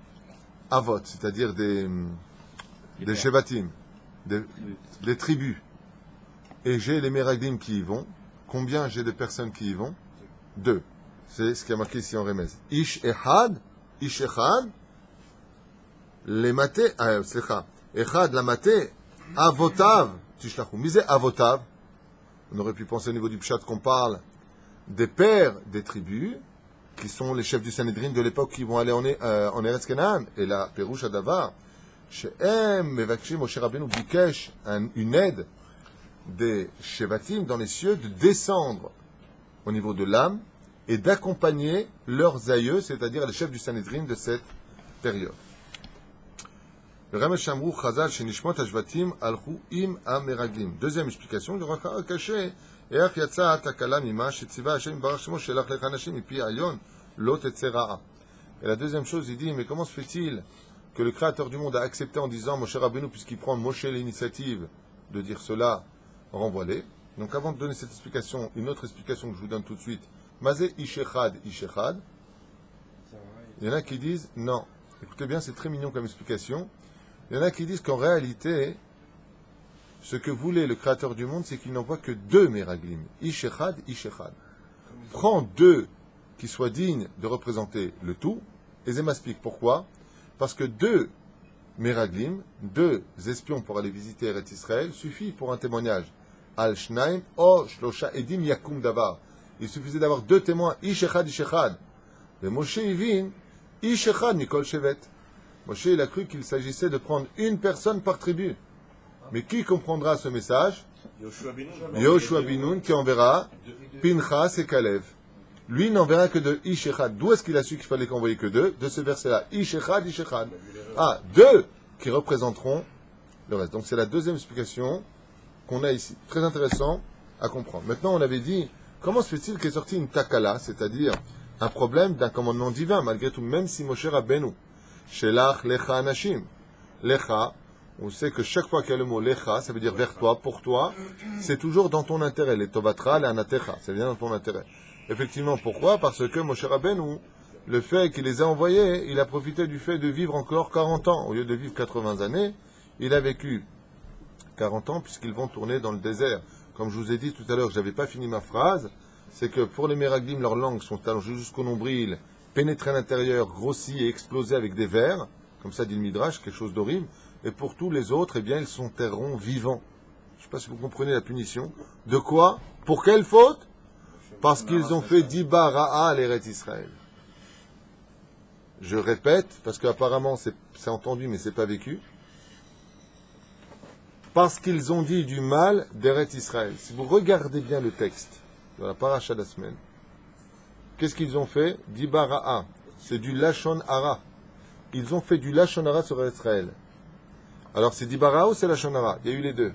Avot, c'est-à-dire des Shevatim, des tribus, et j'ai les Meraglim qui y vont, combien j'ai de personnes qui y vont? 2. C'est ce qui a marqué ici en Remez. Ish Echad, les maté, Echad, la maté, Avotav, Tishlachu. Misé Avotav. On aurait pu penser au niveau du Pshat qu'on parle des pères des tribus, qui sont les chefs du Sanhédrin de l'époque qui vont aller en Eretz Canaan. Et là, Perouche Adavar, She'em, Mevakshi, Moshe Rabbeinu, Bikesh, une aide des Shevatim dans les cieux de descendre au niveau de l'âme et d'accompagner leurs aïeux, c'est-à-dire les chefs du Sanhédrin de cette période. Le Ramesh Shamrou Chazal chez Nishmot Hashvatim Alchou Im Ameraglim. Deuxième explication, le Raka caché. Et la deuxième chose, il dit, mais comment se fait-il que le Créateur du monde a accepté en disant Moshe Rabbeinu, puisqu'il prend Moshe l'initiative de dire cela, renvoie-les. Donc avant de donner cette explication, une autre explication que je vous donne tout de suite, Mazé Ishechad. Il y en a qui disent, non, écoutez bien, c'est très mignon comme explication. Il y en a qui disent qu'en réalité, ce que voulait le Créateur du monde, c'est qu'il n'envoie que 2 Meraglim. Ishechad. Prends 2 qui soient dignes de représenter le tout. Et Zé m'explique pourquoi. Parce que 2 Meraglim, 2 espions pour aller visiter Eretz Israël, suffit pour un témoignage. Al-Shnaim, O Shlosha Edim Yakum Davar. Il suffisait d'avoir 2 témoins. Ishechad. Mais Moshe Yivin, Ishechad Mikol Shevet. Moshe, il a cru qu'il s'agissait de prendre une personne par tribu. Mais qui comprendra ce message? Yoshua Binoun qui enverra Pinchas et Kalev. Lui n'enverra que de Ishechad. D'où est-ce qu'il a su qu'il fallait qu'envoyer que 2? De ce verset-là. Ishechad. 2 qui représenteront le reste. Donc c'est la deuxième explication qu'on a ici. Très intéressant à comprendre. Maintenant, on avait dit, comment se fait-il qu'est sorti une takala, c'est-à-dire un problème d'un commandement divin, malgré tout, même si Moshe Rabbeinu, Shelach Lecha Anashim, Lecha, on sait que chaque fois qu'il y a le mot Lecha, ça veut dire vers toi, pour toi, c'est toujours dans ton intérêt. Les Tovatra, les Anatecha, c'est bien dans ton intérêt. Effectivement, pourquoi? Parce que Moshe Rabbeinu, le fait qu'il les a envoyés, il a profité du fait de vivre encore 40 ans. Au lieu de vivre 80 années, il a vécu 40 ans puisqu'ils vont tourner dans le désert. Comme je vous ai dit tout à l'heure, je n'avais pas fini ma phrase, c'est que pour les Meraglim, leurs langues sont allongées jusqu'au nombril, pénétrées à l'intérieur, grossies et explosées avec des vers, comme ça dit le Midrash, quelque chose d'horrible. Et pour tous les autres, eh bien, ils sont terrons vivants. Je ne sais pas si vous comprenez la punition. De quoi? Pour quelle faute? Parce qu'ils ont fait Diba Ra'a à l'Eretz Israël. Je répète, parce qu'apparemment c'est entendu, mais c'est pas vécu. Parce qu'ils ont dit du mal d'Eretz Israël. Si vous regardez bien le texte de la paracha de la semaine, qu'est-ce qu'ils ont fait? Diba Ra'a. C'est du Lashon Hara. Ils ont fait du Lashon Hara sur Israël. Alors c'est Diba Ra'a ou c'est Lashon Hara? Il y a eu les deux.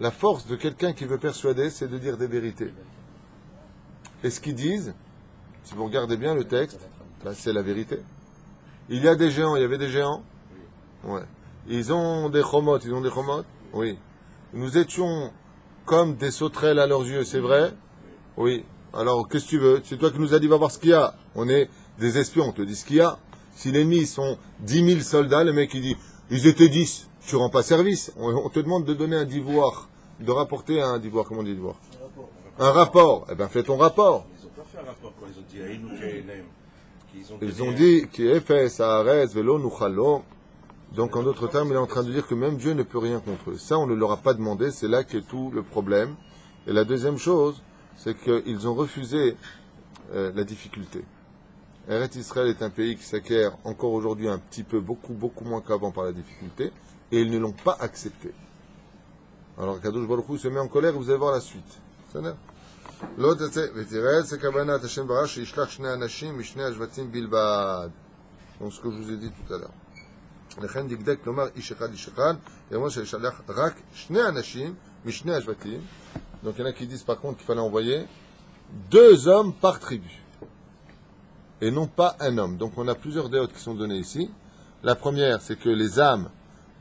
La force de quelqu'un qui veut persuader, c'est de dire des vérités. Et ce qu'ils disent, si vous regardez bien le texte, là c'est la vérité. Il y a des géants, il y avait des géants. Ouais. Ils ont des chomotes, oui. Nous étions comme des sauterelles à leurs yeux, c'est vrai? Oui. Alors, qu'est-ce que tu veux? C'est toi qui nous as dit, va voir ce qu'il y a. On est des espions, on te dit ce qu'il y a. Si l'ennemi, ils sont 10 000 soldats, le mec, il dit, ils étaient 10, tu rends pas service. On te demande de donner un divoire, de rapporter un divoire, comment on dit divoire? Un rapport. Eh bien, fais ton rapport. Ils n'ont pas fait un rapport quand ils ont dit à Enoch et Enem. Ils ont dit, qui est fait, ça arrête, vélo, nuchalo. Donc, en d'autres termes, il est en train de dire que même Dieu ne peut rien contre eux. Ça, on ne leur a pas demandé, c'est là qu'est tout le problème. Et la deuxième chose, c'est qu'ils ont refusé la difficulté. Eretz Israël est un pays qui s'acquiert encore aujourd'hui un petit peu, beaucoup moins qu'avant par la difficulté, et ils ne l'ont pas accepté. Alors, Kadosh Baruch Hu se met en colère, vous allez voir la suite. C'est ça? L'autre, c'est donc ce que je vous ai dit tout à l'heure. Donc il y en a qui disent par contre qu'il fallait envoyer 2 hommes par tribu et non pas un homme. Donc on a plusieurs déotes qui sont données ici. La première, c'est que les âmes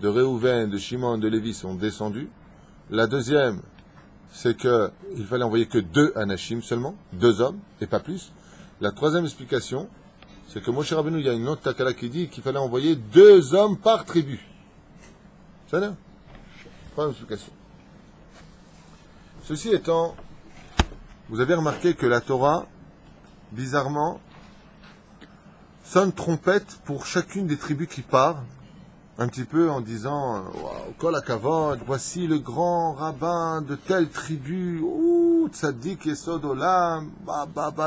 de Réhouven, de Shimon, de Lévi sont descendues. La deuxième, c'est qu'il fallait envoyer que 2 anashim seulement, 2 hommes et pas plus. La troisième explication, c'est que Moshe Rabbeinu, il y a une autre takala qui dit qu'il fallait envoyer 2 hommes par tribu. C'est ça? Troisième explication. Ceci étant, vous avez remarqué que la Torah, bizarrement, sonne trompette pour chacune des tribus qui part, un petit peu en disant Kol HaKavod, voici le grand rabbin de telle tribu, ouh, Tzadik Yesod Olam,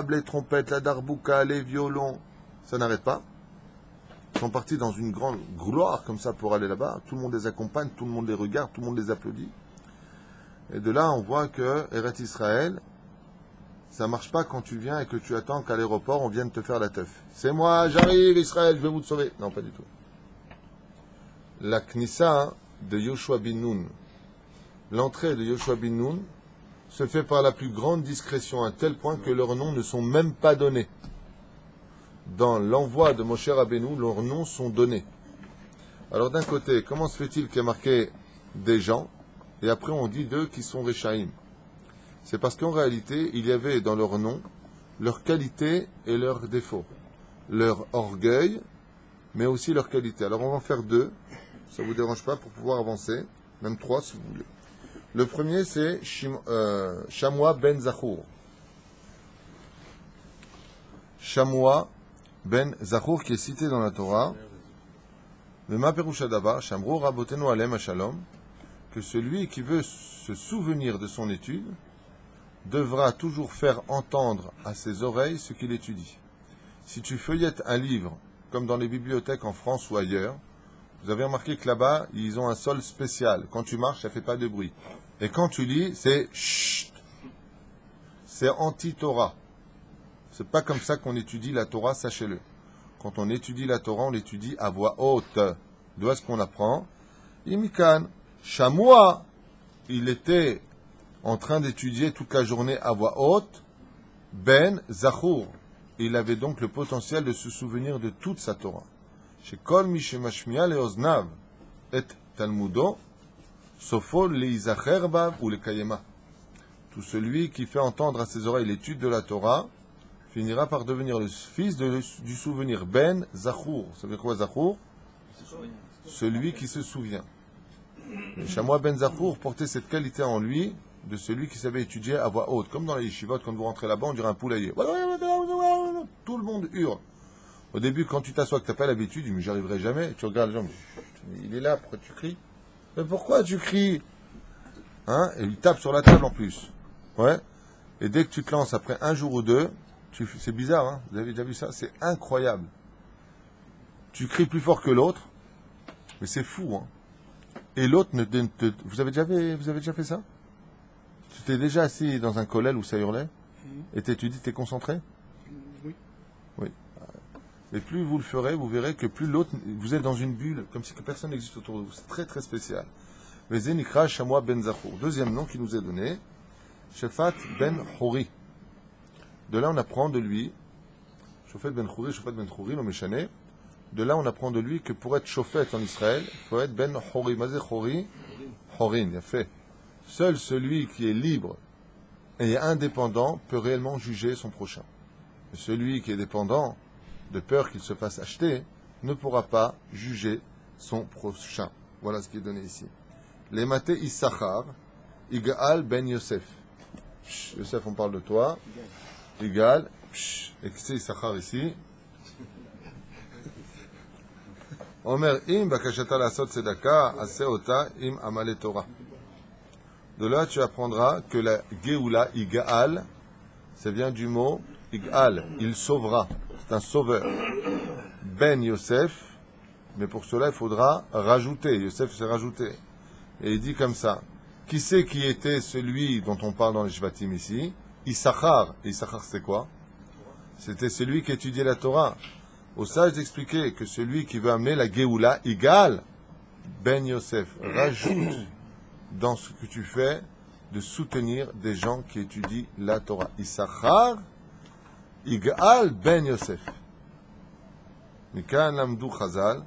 les trompettes, la darbouka, les violons. Ça n'arrête pas. Ils sont partis dans une grande gloire comme ça pour aller là-bas. Tout le monde les accompagne, tout le monde les regarde, tout le monde les applaudit. Et de là, on voit que Eretz Israël, ça marche pas quand tu viens et que tu attends qu'à l'aéroport, on vienne te faire la teuf. C'est moi, j'arrive, Israël, je vais vous sauver. Non, pas du tout. La Knissa de Yoshua bin Nun, l'entrée de Yoshua bin Nun, se fait par la plus grande discrétion, à tel point que leurs noms ne sont même pas donnés. Dans l'envoi de Moshe Rabbeinu, leurs noms sont donnés. Alors d'un côté, comment se fait-il qu'il y a marqué des gens, et après on dit d'eux qui sont Réchaïm? C'est parce qu'en réalité, il y avait dans leur nom leurs qualités et leurs défauts. Leur orgueil, mais aussi leurs qualités. Alors on va en faire 2, ça ne vous dérange pas, pour pouvoir avancer, même 3 si vous voulez. Le premier, c'est Shamoua ben Zachour. Shamoua ben Zachour, qui est cité dans la Torah. Vema Perushadaba, Shamro Rabotenu Alem Shalom, que celui qui veut se souvenir de son étude devra toujours faire entendre à ses oreilles ce qu'il étudie. Si tu feuillettes un livre, comme dans les bibliothèques en France ou ailleurs, vous avez remarqué que là-bas, ils ont un sol spécial. Quand tu marches, ça ne fait pas de bruit. Et quand tu lis, c'est chut. C'est anti-Torah. C'est pas comme ça qu'on étudie la Torah, sachez-le. Quand on étudie la Torah, on l'étudie à voix haute. D'où est-ce qu'on apprend? Imikan, Shamoua, il était en train d'étudier toute la journée à voix haute, Ben Zachour. Il avait donc le potentiel de se souvenir de toute sa Torah. Chez Kol Mishemashmia Leoznav et Talmudo, Sofo Leizacher Bav ou le Kayema. Tout celui qui fait entendre à ses oreilles l'étude de la Torah finira par devenir le fils du souvenir. Ben Zachour. Ça veut dire quoi Zachour? Celui qui se souvient. Le Shamoua Ben Zachour portait cette qualité en lui de celui qui savait étudier à voix haute. Comme dans les yeshivot, quand vous rentrez là-bas, on dirait un poulailler. Tout le monde hurle. Au début, quand tu t'assois que tu n'as pas l'habitude, mais j'y arriverai jamais, tu regardes les gens, il est là, pourquoi tu cries? Mais pourquoi tu cries? Hein? Et il tape sur la table en plus. Ouais. Et dès que tu te lances après un jour ou 2, c'est bizarre, hein? Vous avez déjà vu ça? C'est incroyable. Tu cries plus fort que l'autre, mais c'est fou, hein? Et l'autre vous avez déjà fait ça? Tu t'es déjà assis dans un kollel où ça hurlait? Et tu dis, t'es concentré? Oui. Oui. Et plus vous le ferez, vous verrez que plus l'autre, vous êtes dans une bulle, comme si que personne n'existe autour de vous. C'est très très spécial. Vezenikra Shamoua ben Zachour. Deuxième nom qui nous est donné, Shephat ben Hori. De là on apprend de lui, Shofet ben Chouri, non méchané. De là on apprend de lui que pour être Shofet en Israël, il faut être ben Hori. Mazé Hori, Horin, il a fait. Seul celui qui est libre et indépendant peut réellement juger son prochain. Et celui qui est dépendant, de peur qu'il se fasse acheter, ne pourra pas juger son prochain. Voilà ce qui est donné ici. Les maté Issachar, Igal ben Yosef. Yosef, on parle de toi. Igal. Et qui c'est Issachar ici? Omer im bakashata lasot tzedaka aseota im amale Torah. De là, tu apprendras que la Géoula, Igal, ça vient du mot Igal, il sauvera. C'est un sauveur. Ben Yosef, mais pour cela, il faudra rajouter. Yosef s'est rajouté. Et il dit comme ça. Qui c'est qui était celui dont on parle dans les Shvatim ici? Issachar. Issachar, c'est quoi? C'était celui qui étudiait la Torah. Au sage d'expliquer que celui qui veut amener la Géoula, Igal, Ben Yosef, rajoute dans ce que tu fais de soutenir des gens qui étudient la Torah. Issachar, Igal, Ben Yosef. Mikan lamdu chazal,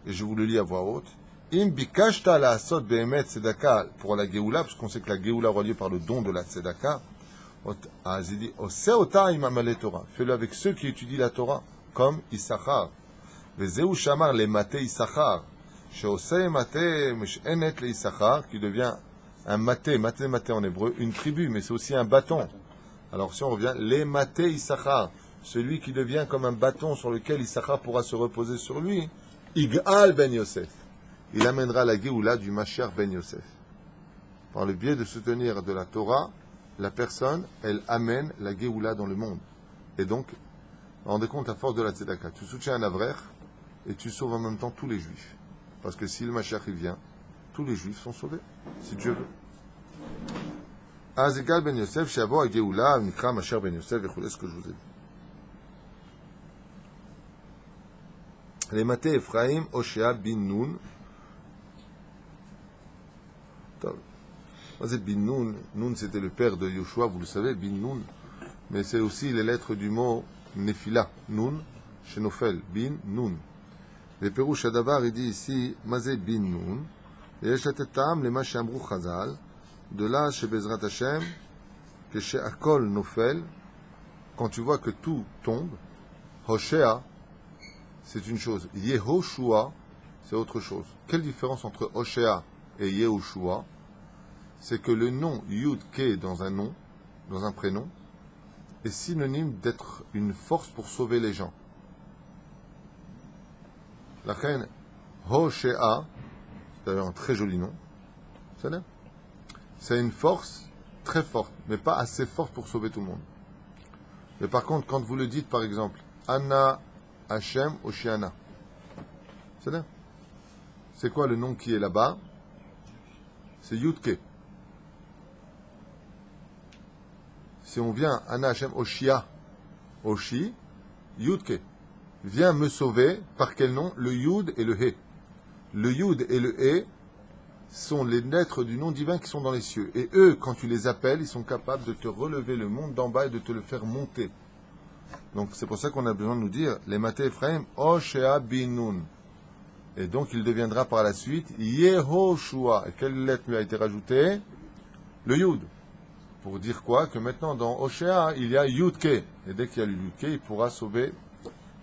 et je vous le lis à voix haute. Im bikashta la asot behemet tzedaka pour la Géoula, parce qu'on sait que la Géoula aura lieu par le don de la tzedaka. Il dit, Oseota im amale Torah. Fais-le avec ceux qui étudient la Torah, comme Issachar. Vezeu shamar le mate Issachar. Sheosei mate mishenet le Issachar, qui devient un mate en hébreu, une tribu, mais c'est aussi un bâton. Alors si on revient, les mate Issachar, celui qui devient comme un bâton sur lequel Issachar pourra se reposer sur lui, Igal ben Yosef. Il amènera la Géoula du Mashiach ben Yosef. Par le biais de soutenir de la Torah, la personne, elle amène la Géoula dans le monde. Et donc, rendez compte à force de la Tzedaka. Tu soutiens un Avrer et tu sauves en même temps tous les Juifs. Parce que si le Mashiach il vient, tous les Juifs sont sauvés, si Dieu veut. Az Igal ben Yosef, Shavo a Géoula, Mikra Mashiach ben Yosef, et ce que je vous ai dit. Les matés Ephraim, Oshea bin Nun. Bin Nun, Nun c'était le père de Yoshua, vous le savez, Bin Nun. Mais c'est aussi les lettres du mot Nephila, Nun, Shenofel, Bin Nun. Les Pérouche Adavar, il dit ici, Mazé Bin Nun, et Eshatetam, les Machambrou Chazal, de là, chez Bezrat Hashem, que chez Akol Nofel, quand tu vois que tout tombe, Hoshea, c'est une chose. Yehoshua, c'est autre chose. Quelle différence entre Hoshea et Yehoshua? C'est que le nom Yud-Ke dans un nom, dans un prénom, est synonyme d'être une force pour sauver les gens. La reine Hoshea, c'est d'ailleurs un très joli nom, c'est une force très forte, mais pas assez forte pour sauver tout le monde. Mais par contre, quand vous le dites, par exemple, Anna Hashem Oshiana. C'est quoi le nom qui est là-bas? C'est Yudke. Si on vient, Anna Hashem Oshia, Oshi, Yudke. Viens me sauver, par quel nom? Le Yud et le He. Le Yud et le He sont les lettres du nom divin qui sont dans les cieux. Et eux, quand tu les appelles, ils sont capables de te relever le monde d'en bas et de te le faire monter. Donc c'est pour ça qu'on a besoin de nous dire les maté Ephraim, Oshea bin Nun. Et donc il deviendra par la suite Yehoshua. Et quelle lettre lui a été rajoutée? Le Yud. Pour dire quoi? Que maintenant dans Oshea, il y a Yudke. Et dès qu'il y a le Yudke, il pourra sauver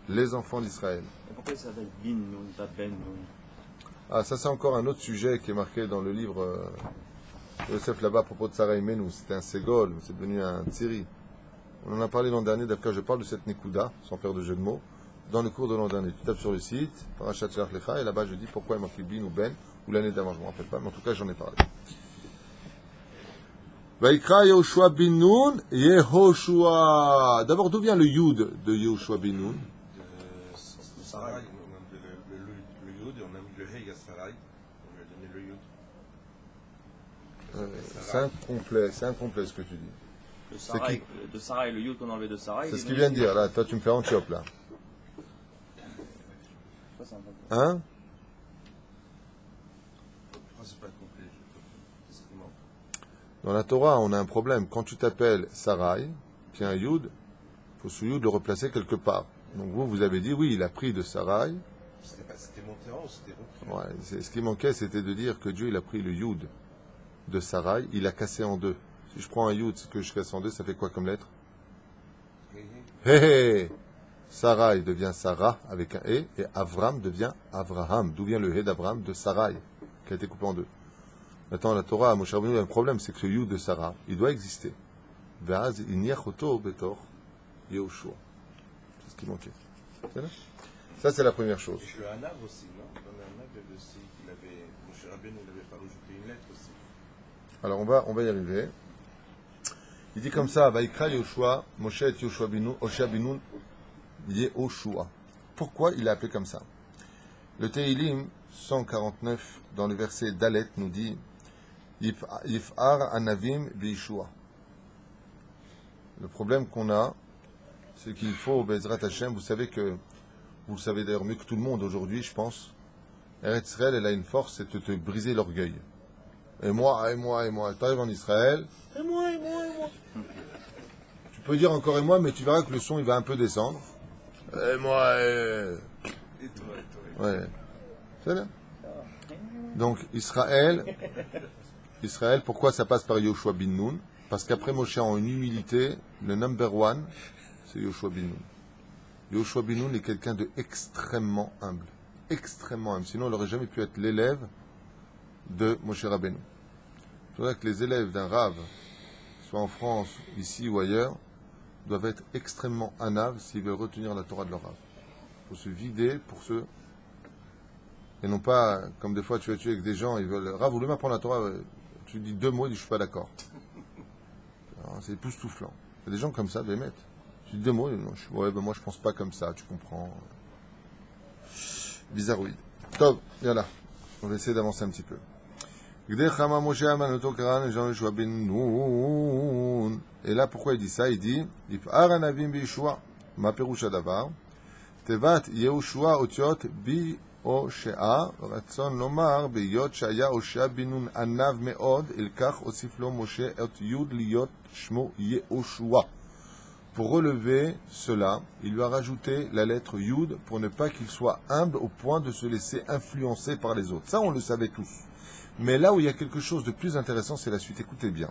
les enfants d'Israël. Et pourquoi ça s'appelle Bin Nun, pas Ben Nun? Ah, ça c'est encore un autre sujet qui est marqué dans le livre Yosef là-bas à propos de Sarah Imenu. C'était un Ségol, c'est devenu un Tsiri. On en a parlé l'an dernier, d'après je parle de cette Nekuda, sans faire de jeu de mots, dans le cours de l'an dernier. Tu tapes sur le site, Parashat Shalach Lecha, et là-bas je dis pourquoi il marque Bin ou Ben, ou l'année d'avant, je ne me rappelle pas, mais en tout cas j'en ai parlé. Vaikra Yehoshua bin Nun, Yehoshua. D'abord, d'où vient le Yud de Yehoshua bin Nun? Sarai, on a le Yud et on a mis le Hey à Sarai, on lui a donné le Yud. C'est incomplet ce que tu dis. Le Sarai, de Sarai, le Yud qu'on a enlevé de Sarai. C'est ce qu'il vient de dire, là. Toi, tu me fais Antiope, là. Hein? Pourquoi c'est pas complet? Dans la Torah, on a un problème. Quand tu t'appelles Sarai, qui est un Yud, il faut ce Yud le replacer quelque part. Donc vous avez dit, oui, il a pris de Sarai. C'était monté en haut, c'était repris. Ouais, ce qui manquait, c'était de dire que Dieu, il a pris le Yud de Sarai, il a cassé en deux. Si je prends un Yud, ce que je casse en deux, ça fait quoi comme lettre? Hé hé. Sarai devient Sarah avec un E, et Avram devient Avraham. D'où vient le E d'Avram? De Sarai, qui a été coupé en deux. Maintenant, la Torah, Moshe Rabbeinu, il y a un problème, c'est que ce Yud de Sarah, il doit exister. Vaz iniachoto betor Yehoshua. C'est ce qui manquait. Ça, c'est la première chose. Et le Hanav aussi, non? Dans le Hanav, il y avait aussi qu'il avait, Moshe Rabbeinu, il n'avait pas rajouté une lettre aussi. Alors, on va y arriver. Il dit comme ça, Vaikra Yehoshua, Moshe et Yehoshua binu, Osha binu, Yehoshua. Pourquoi il l'a appelé comme ça? Le Teilim 149, dans le verset Dalet, nous dit Yif'ar anavim b'Yeshua. Le problème qu'on a, c'est qu'il faut, Bezrat Hashem, vous savez que, vous le savez d'ailleurs mieux que tout le monde aujourd'hui, je pense, Eretz Israël, elle a une force, c'est de te briser l'orgueil. Et moi, et moi, et moi. Tu arrives en Israël, et moi, et moi, et moi. Tu peux dire encore et moi, mais tu verras que le son, il va un peu descendre. Et moi, et... Et toi. Ouais. C'est là. Donc, Israël, pourquoi ça passe par Yoshua bin Nun? Parce qu'après Moshe, en une humilité, le number one, c'est Yoshua bin Nun. Yoshua bin Nun est quelqu'un de extrêmement humble. Extrêmement humble. Sinon, il n'aurait jamais pu être l'élève de Moshe Rabbeinu. C'est vrai que les élèves d'un Rav, soit en France, ici ou ailleurs, doivent être extrêmement anaves s'ils veulent retenir la Torah de leur Rav. Il faut se vider pour se... Et non pas, comme des fois tu es avec des gens, ils veulent... Rav, vous voulez m'apprendre la Torah? Tu dis deux mots, ils disent je suis pas d'accord. C'est époustouflant. Il y a des gens comme ça, des maîtres. Tu dis deux mots, ils disent ouais, ben moi je pense pas comme ça, tu comprends. Bizarroïde. Top, voilà. On va essayer d'avancer un petit peu. Et là, pourquoi il dit ça? Il dit Yif'ar anavim b'Yeshua, ma perusha davar, tevat Yehoshua otiot bi-Oshea, ratzon lomar b'yot shaya Oshea binun anav me'od, ilkach osif lo Moshe et yud liyot shmo Yehoshua. Pour relever cela, il lui a rajouté la lettre Yud pour ne pas qu'il soit humble au point de se laisser influencer par les autres. Ça, on le savait tous. Mais là où il y a quelque chose de plus intéressant, c'est la suite. Écoutez bien.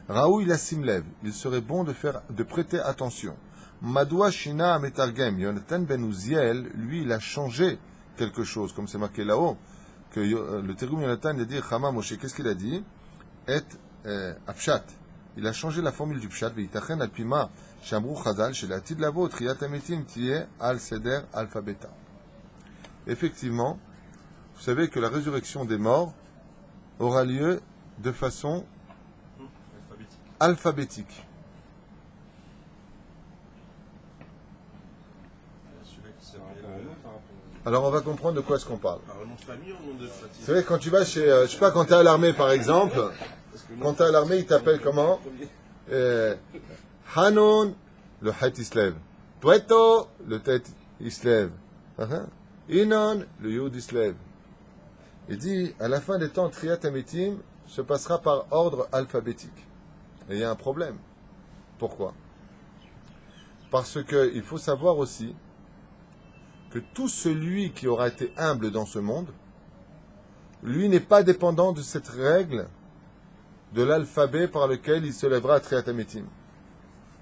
Raoul il a simlev. Il serait bon de prêter attention. Madoua Shina Ametargem. Yonatan Ben Uziel, lui, il a changé quelque chose, comme c'est marqué là-haut, que le Tergum Yonatan, il a dit Chama Moshe. Qu'est-ce qu'il a dit? Et Apshat. Il a changé la formule du Pshat. Veitachen Alpima Shamru Chazal, chez la Tid Lavo, Triat Ametim, Tiye Al Seder Alphabeta. Effectivement, vous savez que la résurrection des morts aura lieu de façon alphabétique. Alors on va comprendre de quoi est-ce qu'on parle. C'est vrai, quand tu vas chez, je sais pas, quand tu es à l'armée par exemple, quand tu es à l'armée, ils t'appellent comment? Hanun, le het il se lève. Pueto, le tête il se lève. Inon, le yud il se lève. Il dit, à la fin des temps, Triat Ametim se passera par ordre alphabétique. Et il y a un problème. Pourquoi? Parce qu'il faut savoir aussi que tout celui qui aura été humble dans ce monde, lui n'est pas dépendant de cette règle de l'alphabet par lequel il se lèvera à Triat Ametim.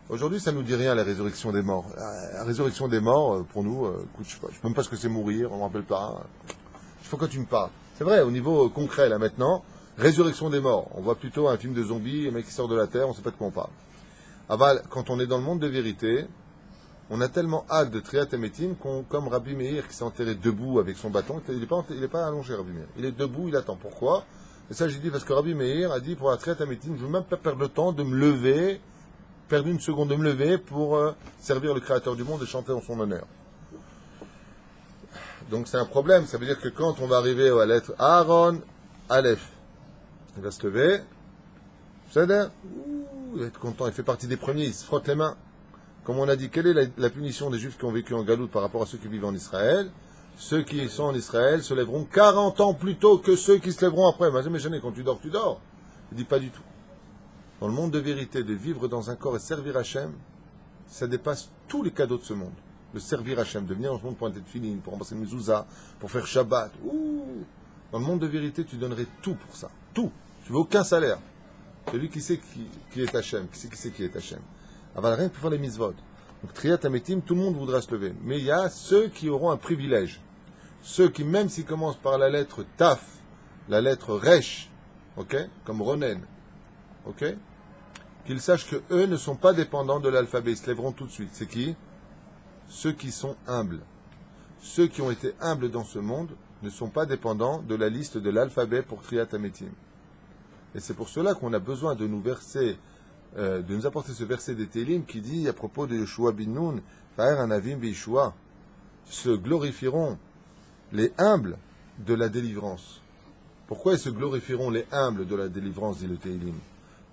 Aujourd'hui, ça ne nous dit rien, la résurrection des morts. La résurrection des morts, pour nous, écoute, je ne sais même pas ce que c'est mourir, on ne me rappelle pas. Il faut que tu me parles. C'est vrai, au niveau concret, là, maintenant, résurrection des morts. On voit plutôt un film de zombies, un mec qui sort de la terre, on ne sait pas de quoi on parle. Aval, quand on est dans le monde de vérité, on a tellement hâte de Triat Ametim comme Rabbi Meir qui s'est enterré debout avec son bâton, il n'est pas allongé, Rabbi Meir. Il est debout, il attend. Pourquoi? Et ça, j'ai dit parce que Rabbi Meir a dit pour la Triat Ametim, je ne veux même pas perdre le temps de me lever, perdre une seconde de me lever pour servir le Créateur du monde et chanter en son honneur. Donc c'est un problème, ça veut dire que quand on va arriver à la lettre Aaron, Aleph, il va se lever, il va être content, il fait partie des premiers, il se frotte les mains. Comme on a dit, quelle est la punition des Juifs qui ont vécu en Galoute par rapport à ceux qui vivent en Israël? Ceux qui sont en Israël se lèveront 40 ans plus tôt que ceux qui se lèveront après. Mais jamais, quand tu dors, tu dors. Il dit pas du tout. Dans le monde de vérité, de vivre dans un corps et servir Hachem, ça dépasse tous les cadeaux de ce monde. De servir Hachem, de venir dans ce monde pour un tête filine, pour remplacer une mezouza, pour faire Shabbat. Dans le monde de vérité, tu donnerais tout pour ça. Tout. Tu veux aucun salaire. Celui qui sait qui est Hachem, qui sait qui est Hachem. Aval rien pour faire les mitzvot. Donc, Triat Ametim, tout le monde voudra se lever. Mais il y a ceux qui auront un privilège. Ceux qui, même s'ils commencent par la lettre Taf, la lettre Resh, ok, comme Ronen, ok, qu'ils sachent que eux ne sont pas dépendants de l'alphabet, ils se lèveront tout de suite. C'est qui? Ceux qui sont humbles. Ceux qui ont été humbles dans ce monde ne sont pas dépendants de la liste de l'alphabet pour Triat Ametim. Et c'est pour cela qu'on a besoin de nous verser, de nous apporter ce verset des Télim qui dit à propos de Yeshua bin Nun, Fa'er Anavim B'Yeshua, se glorifieront les humbles de la délivrance. Pourquoi ils se glorifieront les humbles de la délivrance, dit le Télim?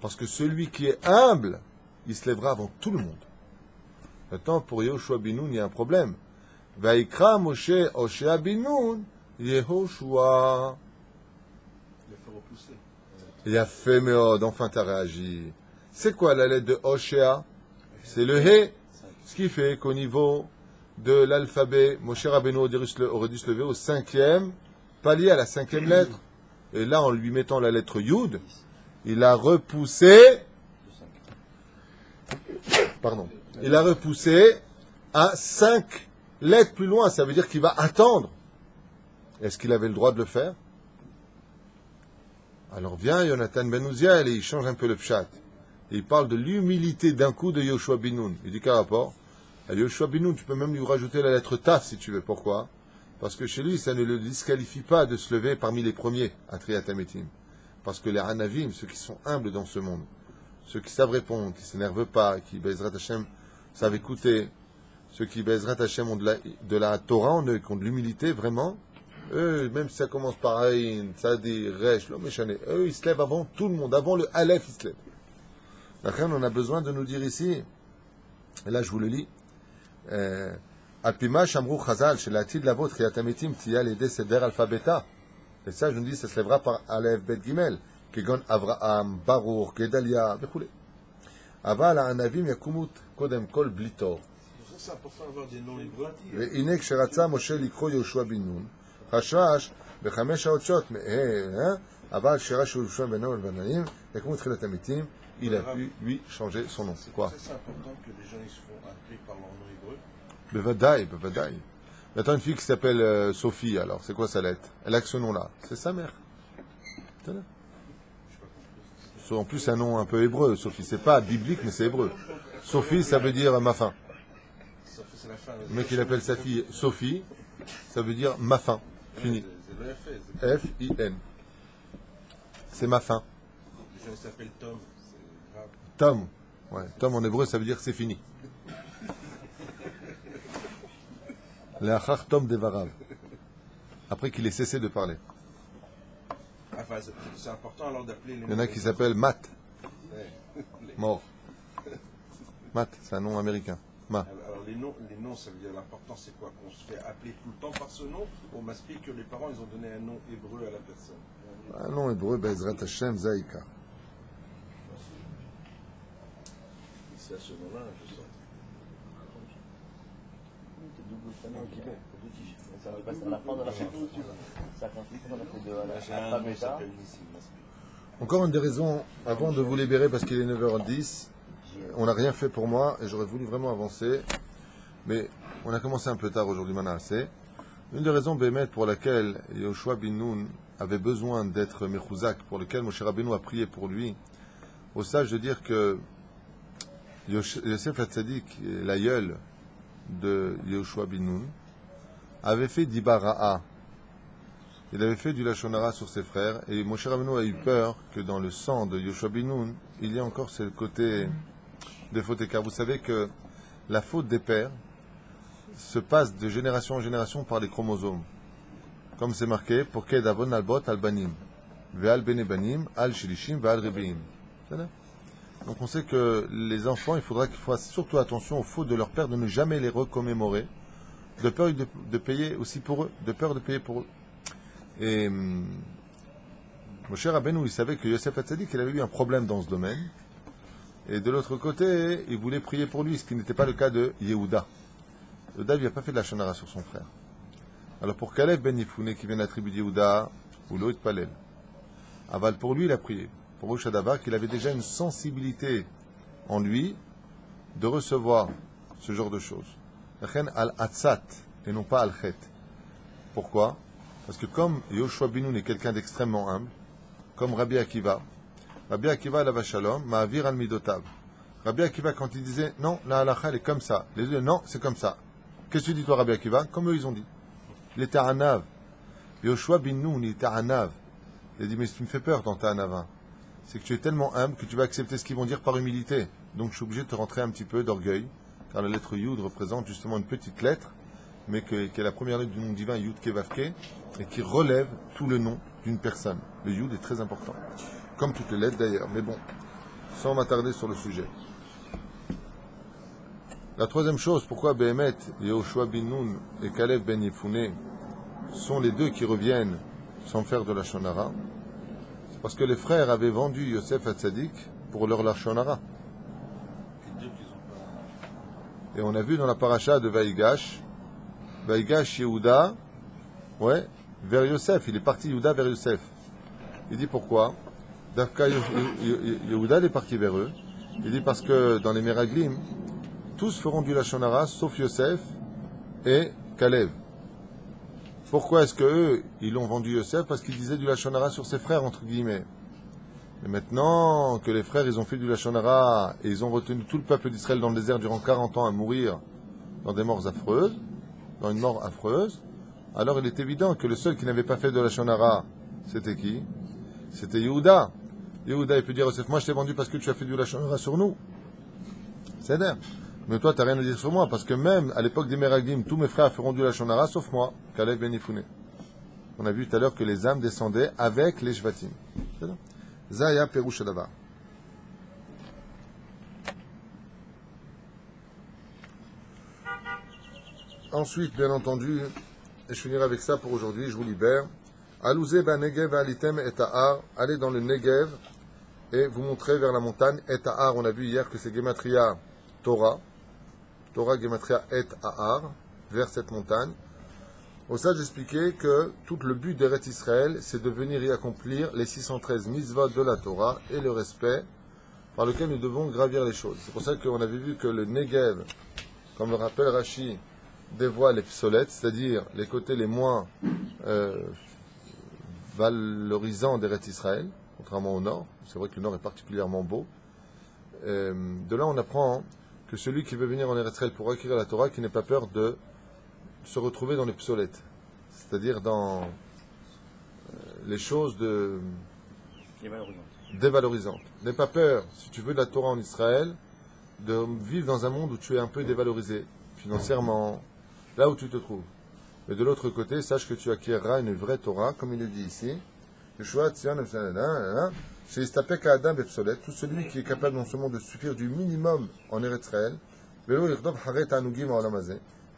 Parce que celui qui est humble, il se lèvera avant tout le monde. Maintenant, pour Yehoshua bin Nun, il y a un problème. Vaikra Moshe Hoshea bin Nun, Yehoshua. Il faut repousser. Il a fait Meod, enfin t'as réagi. C'est quoi la lettre de Hoshea? C'est le He. Ce qui fait qu'au niveau de l'alphabet, Moshe Rabbeinu aurait dû se lever au 5e palier, à la 5e lettre. Et là, en lui mettant la lettre Yud, il a repoussé. Pardon. Il a repoussé à 5 lettres plus loin. Ça veut dire qu'il va attendre. Est-ce qu'il avait le droit de le faire? Alors vient Yonatan Ben Uziel et il change un peu le pshat. Et il parle de l'humilité d'un coup de Yoshua bin Nun. Il dit quel rapport? À Yoshua bin Nun, tu peux même lui rajouter la lettre Taf si tu veux. Pourquoi? Parce que chez lui, ça ne le disqualifie pas de se lever parmi les premiers à Triat Ametim. Parce que les Hanavim, ceux qui sont humbles dans ce monde, ceux qui savent répondre, qui ne s'énervent pas, qui Bezrat Hashem savent écouter, ceux qui Bezrat Hashem ont de la Torah en eux, qui ont de l'humilité, vraiment, eux, même si ça commence par Aïn, Tzadi, Resh, Lomeshane, eux, ils se lèvent avant tout le monde, avant le Aleph, ils se lèvent. Après, on a besoin de nous dire ici, et là je vous le lis, Alpima Shamrou Chazal, chez la Tid Lavot, Triat Ametim, Tia Lede Seder Alphabeta. Et ça, je nous dis, ça se lèvera par Aleph Bet Gimel, Kegon Avraham, Baruch, Gedalia, Bechoulé. Aval Anavim Yakumut, Kodem Kol Blitor. C'est important d'avoir des noms hébreux. והנה כשרצה משה לקרוא יהושע בן נון, חשש בחמש האותיות, אבל כשרש יהושע בן נון ובנאים, יקומו תחילת המתים, il a pu lui changer son nom. Quoi? C'est important que les gens ils se font appeler par leur nom hébreu. Bevadaï, Bevadaï. Maintenant, une fille qui s'appelle Sophie, alors, c'est quoi sa lettre? Elle a que ce nom-là. C'est sa mère. C'est là. En plus, c'est un nom un peu hébreu, Sophie. C'est pas biblique, mais c'est hébreu. Sophie, ça veut dire ma fin. C'est la fin. Le mec, il appelle sa fille Sophie, ça veut dire ma fin. Fini. C'est le F-I-N. C'est ma fin. Les gens s'appellent Tom. C'est grave. Tom. Ouais. Tom en hébreu, ça veut dire c'est fini. L'achar Tom Devarav. Après qu'il ait cessé de parler. Enfin, c'est important alors d'appeler les Il y en a qui s'appellent Matt. Ouais. Mort. Matt, c'est un nom américain. Ma. Alors les noms, ça veut dire l'important c'est quoi? Qu'on se fait appeler tout le temps par ce nom? On m'explique que les parents ils ont donné un nom hébreu à la personne. Un nom hébreu, Bezrat Hashem Zaïka. C'est à ce nom-là, je sens. Ça va passer à la fin de la chanson. Ça consiste on a fait de J'ai un nom qui s'appelle Nissim. Encore une des raisons, avant de vous libérer, parce qu'il est 9h10, on n'a rien fait pour moi, et j'aurais voulu vraiment avancer, mais on a commencé un peu tard aujourd'hui, maintenant assez. Une des raisons, Bémet, pour laquelle Yehoshua bin Nun avait besoin d'être Mechouzak, pour lequel Moshe Rabbeinu a prié pour lui, au sage de dire que Yosef Hatzadik, l'aïeul de Yehoshua bin Nun, avait fait d'Ibara'a. Il avait fait du Lachon Hara sur ses frères, et Moshe Rabbeinu a eu peur que dans le sang de Yehoshua bin Nun, il y ait encore ce côté de faute, car vous savez que la faute des pères se passe de génération en génération par les chromosomes. Comme c'est marqué, pour Kedavon albot albanim, ve'al benebanim, al shilishim, ve'al rebeim. Donc on sait que les enfants, il faudra qu'ils fassent surtout attention aux fautes de leur père, de ne jamais les recommémorer, de peur de payer aussi pour eux, de peur de payer pour eux. Et Moshe Rabbeinu, il savait que Yosef Hatzadik, il avait eu un problème dans ce domaine. Et de l'autre côté, il voulait prier pour lui, ce qui n'était pas le cas de Yehuda. Yehuda, il n'a pas fait de la shonara sur son frère. Alors pour Kalev ben Yifouné, qui vient de la tribu de Yehuda, ou Loït Palel, Aval, pour lui, il a prié. Pour Moshe Dabar, qu'il avait déjà une sensibilité en lui de recevoir ce genre de choses. Al-Atzat, et non pas Al-Chet. Pourquoi? Parce que comme Yoshua Binoun est quelqu'un d'extrêmement humble, comme Rabbi Akiva la Shalom, Ma'avir al-Midotav. Rabbi Akiva, quand il disait, non, la halakha, elle est comme ça. Les deux, non, c'est comme ça. Qu'est-ce que tu dis, toi, Rabbi Akiva? Comme eux, ils ont dit. Il était Anav. Yoshua Binoun, il était Anav. Il a dit, mais ce qui me fait peur dans ta Anava, c'est que tu es tellement humble que tu vas accepter ce qu'ils vont dire par humilité. Donc, je suis obligé de te rentrer un petit peu d'orgueil, car la lettre Yud représente justement une petite lettre, mais qui est la première lettre du nom divin, Yud Kevavke, et qui relève tout le nom d'une personne. Le Yud est très important. Comme toutes les lettres d'ailleurs. Mais bon, sans m'attarder sur le sujet. La troisième chose, pourquoi Behemet, Yehoshua bin Nun et Kalev ben Yefouné sont les deux qui reviennent sans faire de la Shonara, c'est parce que les frères avaient vendu Yosef à Tzadik pour leur Lachonara. Et on a vu dans la paracha de Vaïgash Yehuda, ouais, vers Yosef. Il est parti Yehuda vers Yosef. Il dit pourquoi? Dafka Yehuda est parti vers eux. Il dit parce que dans les Meraglim, tous feront du Lachonara sauf Yosef et Kalev. Pourquoi est-ce qu'eux, ils l'ont vendu Yosef? Parce qu'ils disaient du Lachonara sur ses frères, entre guillemets. Et maintenant que les frères, ils ont fait du Lachonara et ils ont retenu tout le peuple d'Israël dans le désert durant 40 ans à mourir dans des morts affreuses, dans une mort affreuse, alors il est évident que le seul qui n'avait pas fait de Lachonara, c'était qui? C'était Yehuda. Yehuda, il peut dire Yosef, moi je t'ai vendu parce que tu as fait du Lachonara sur nous. C'est d'air. Mais toi, tu n'as rien à dire sur moi, parce que même à l'époque des Meraglim, tous mes frères feront du Lachonara, sauf moi, Kalev ben Yefouné. On a vu tout à l'heure que les âmes descendaient avec les Shvatim. C'est ça? Zaya Perouch Adavar. Ensuite, bien entendu, et je finirai avec ça pour aujourd'hui, je vous libère. Alouze ba Negev alitem et Ahar, allez dans le Negev et vous montrez vers la montagne. Et Ahar, on a vu hier que c'est Gematria Torah. Torah Gematria et Ahar, vers cette montagne. Au ça, j'expliquais que tout le but d'Eretz Israël, c'est de venir y accomplir les 613 mitzvot de la Torah et le respect par lequel nous devons gravir les choses. C'est pour ça qu'on avait vu que le Negev, comme le rappelle Rashi, dévoile les psolettes, c'est-à-dire les côtés les moins valorisants d'Eretz Israël, contrairement au nord. C'est vrai que le nord est particulièrement beau. De là, on apprend que celui qui veut venir en Eretz Israël pour acquérir la Torah, qui n'ait pas peur de se retrouver dans les psolettes, c'est-à-dire dans les choses dévalorisantes. N'aie pas peur, si tu veux de la Torah en Israël, de vivre dans un monde où tu es un peu dévalorisé, financièrement, là où tu te trouves. Mais de l'autre côté, sache que tu acquériras une vraie Torah, comme il le dit ici. Tout celui qui est capable non seulement de suffire du minimum en Eretz Israël,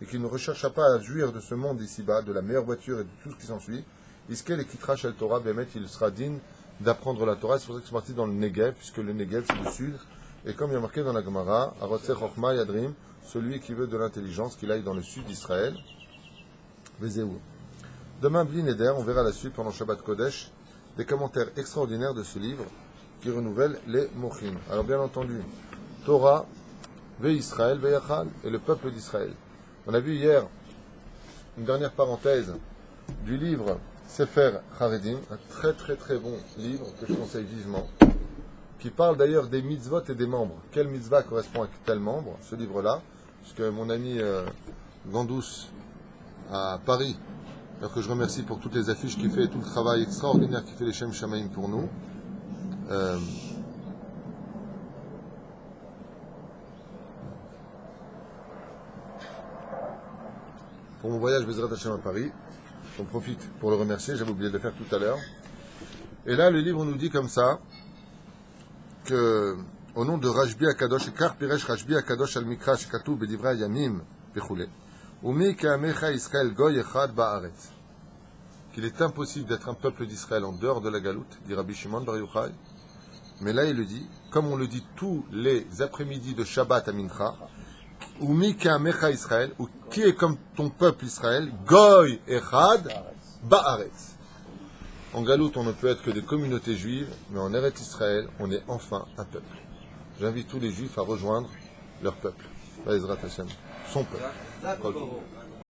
et qui ne rechercha pas à jouir de ce monde ici-bas, de la meilleure voiture et de tout ce qui s'ensuit, Iskel et quittera Shel Torah, Bémet, il sera digne d'apprendre la Torah. C'est pour ça qu'ils sont partis dans le Negev, puisque le Negev c'est le sud. Et comme il y a marqué dans la Gemara, Arotse Chochma Yadrim, celui qui veut de l'intelligence, qu'il aille dans le sud d'Israël. Vezéou. Demain, Bli Neder, on verra la suite pendant Shabbat Kodesh, des commentaires extraordinaires de ce livre qui renouvelle les Mochim. Alors bien entendu, Torah, Ve Israël, Ve Yachal, et le peuple d'Israël. On a vu hier une dernière parenthèse du livre Sefer Haredim, un très très très bon livre que je conseille vivement, qui parle d'ailleurs des mitzvot et des membres. Quel mitzvah correspond à quel membre, ce livre-là, puisque mon ami Gandous à Paris, alors que je remercie pour toutes les affiches qu'il fait et tout le travail extraordinaire qu'il fait les Shem Shamaim pour nous, pour mon voyage Bezrat Hashem à Paris. J'en profite pour le remercier, j'avais oublié de le faire tout à l'heure. Et là, le livre nous dit comme ça, que, au nom de Rashbi Akadosh, Kar Piresh Rashbi Akadosh al Mikra, Shekatou Bedivra Yamim, Pechoule, Umi Keamecha Israël Goy Echad Ba'aretz, qu'il est impossible d'être un peuple d'Israël en dehors de la galoute, dit Rabbi Shimon Bar Yochai. Mais là, il le dit, comme on le dit tous les après-midi de Shabbat à Mincha, Umi Keamecha Israël, ou qui est comme ton peuple Israël, Goy Echad Ba'aretz. En galoute, on ne peut être que des communautés juives, mais en Eretz Israël, on est enfin un peuple. J'invite tous les juifs à rejoindre leur peuple. Ezrat Hashem. Son peuple. D'accord.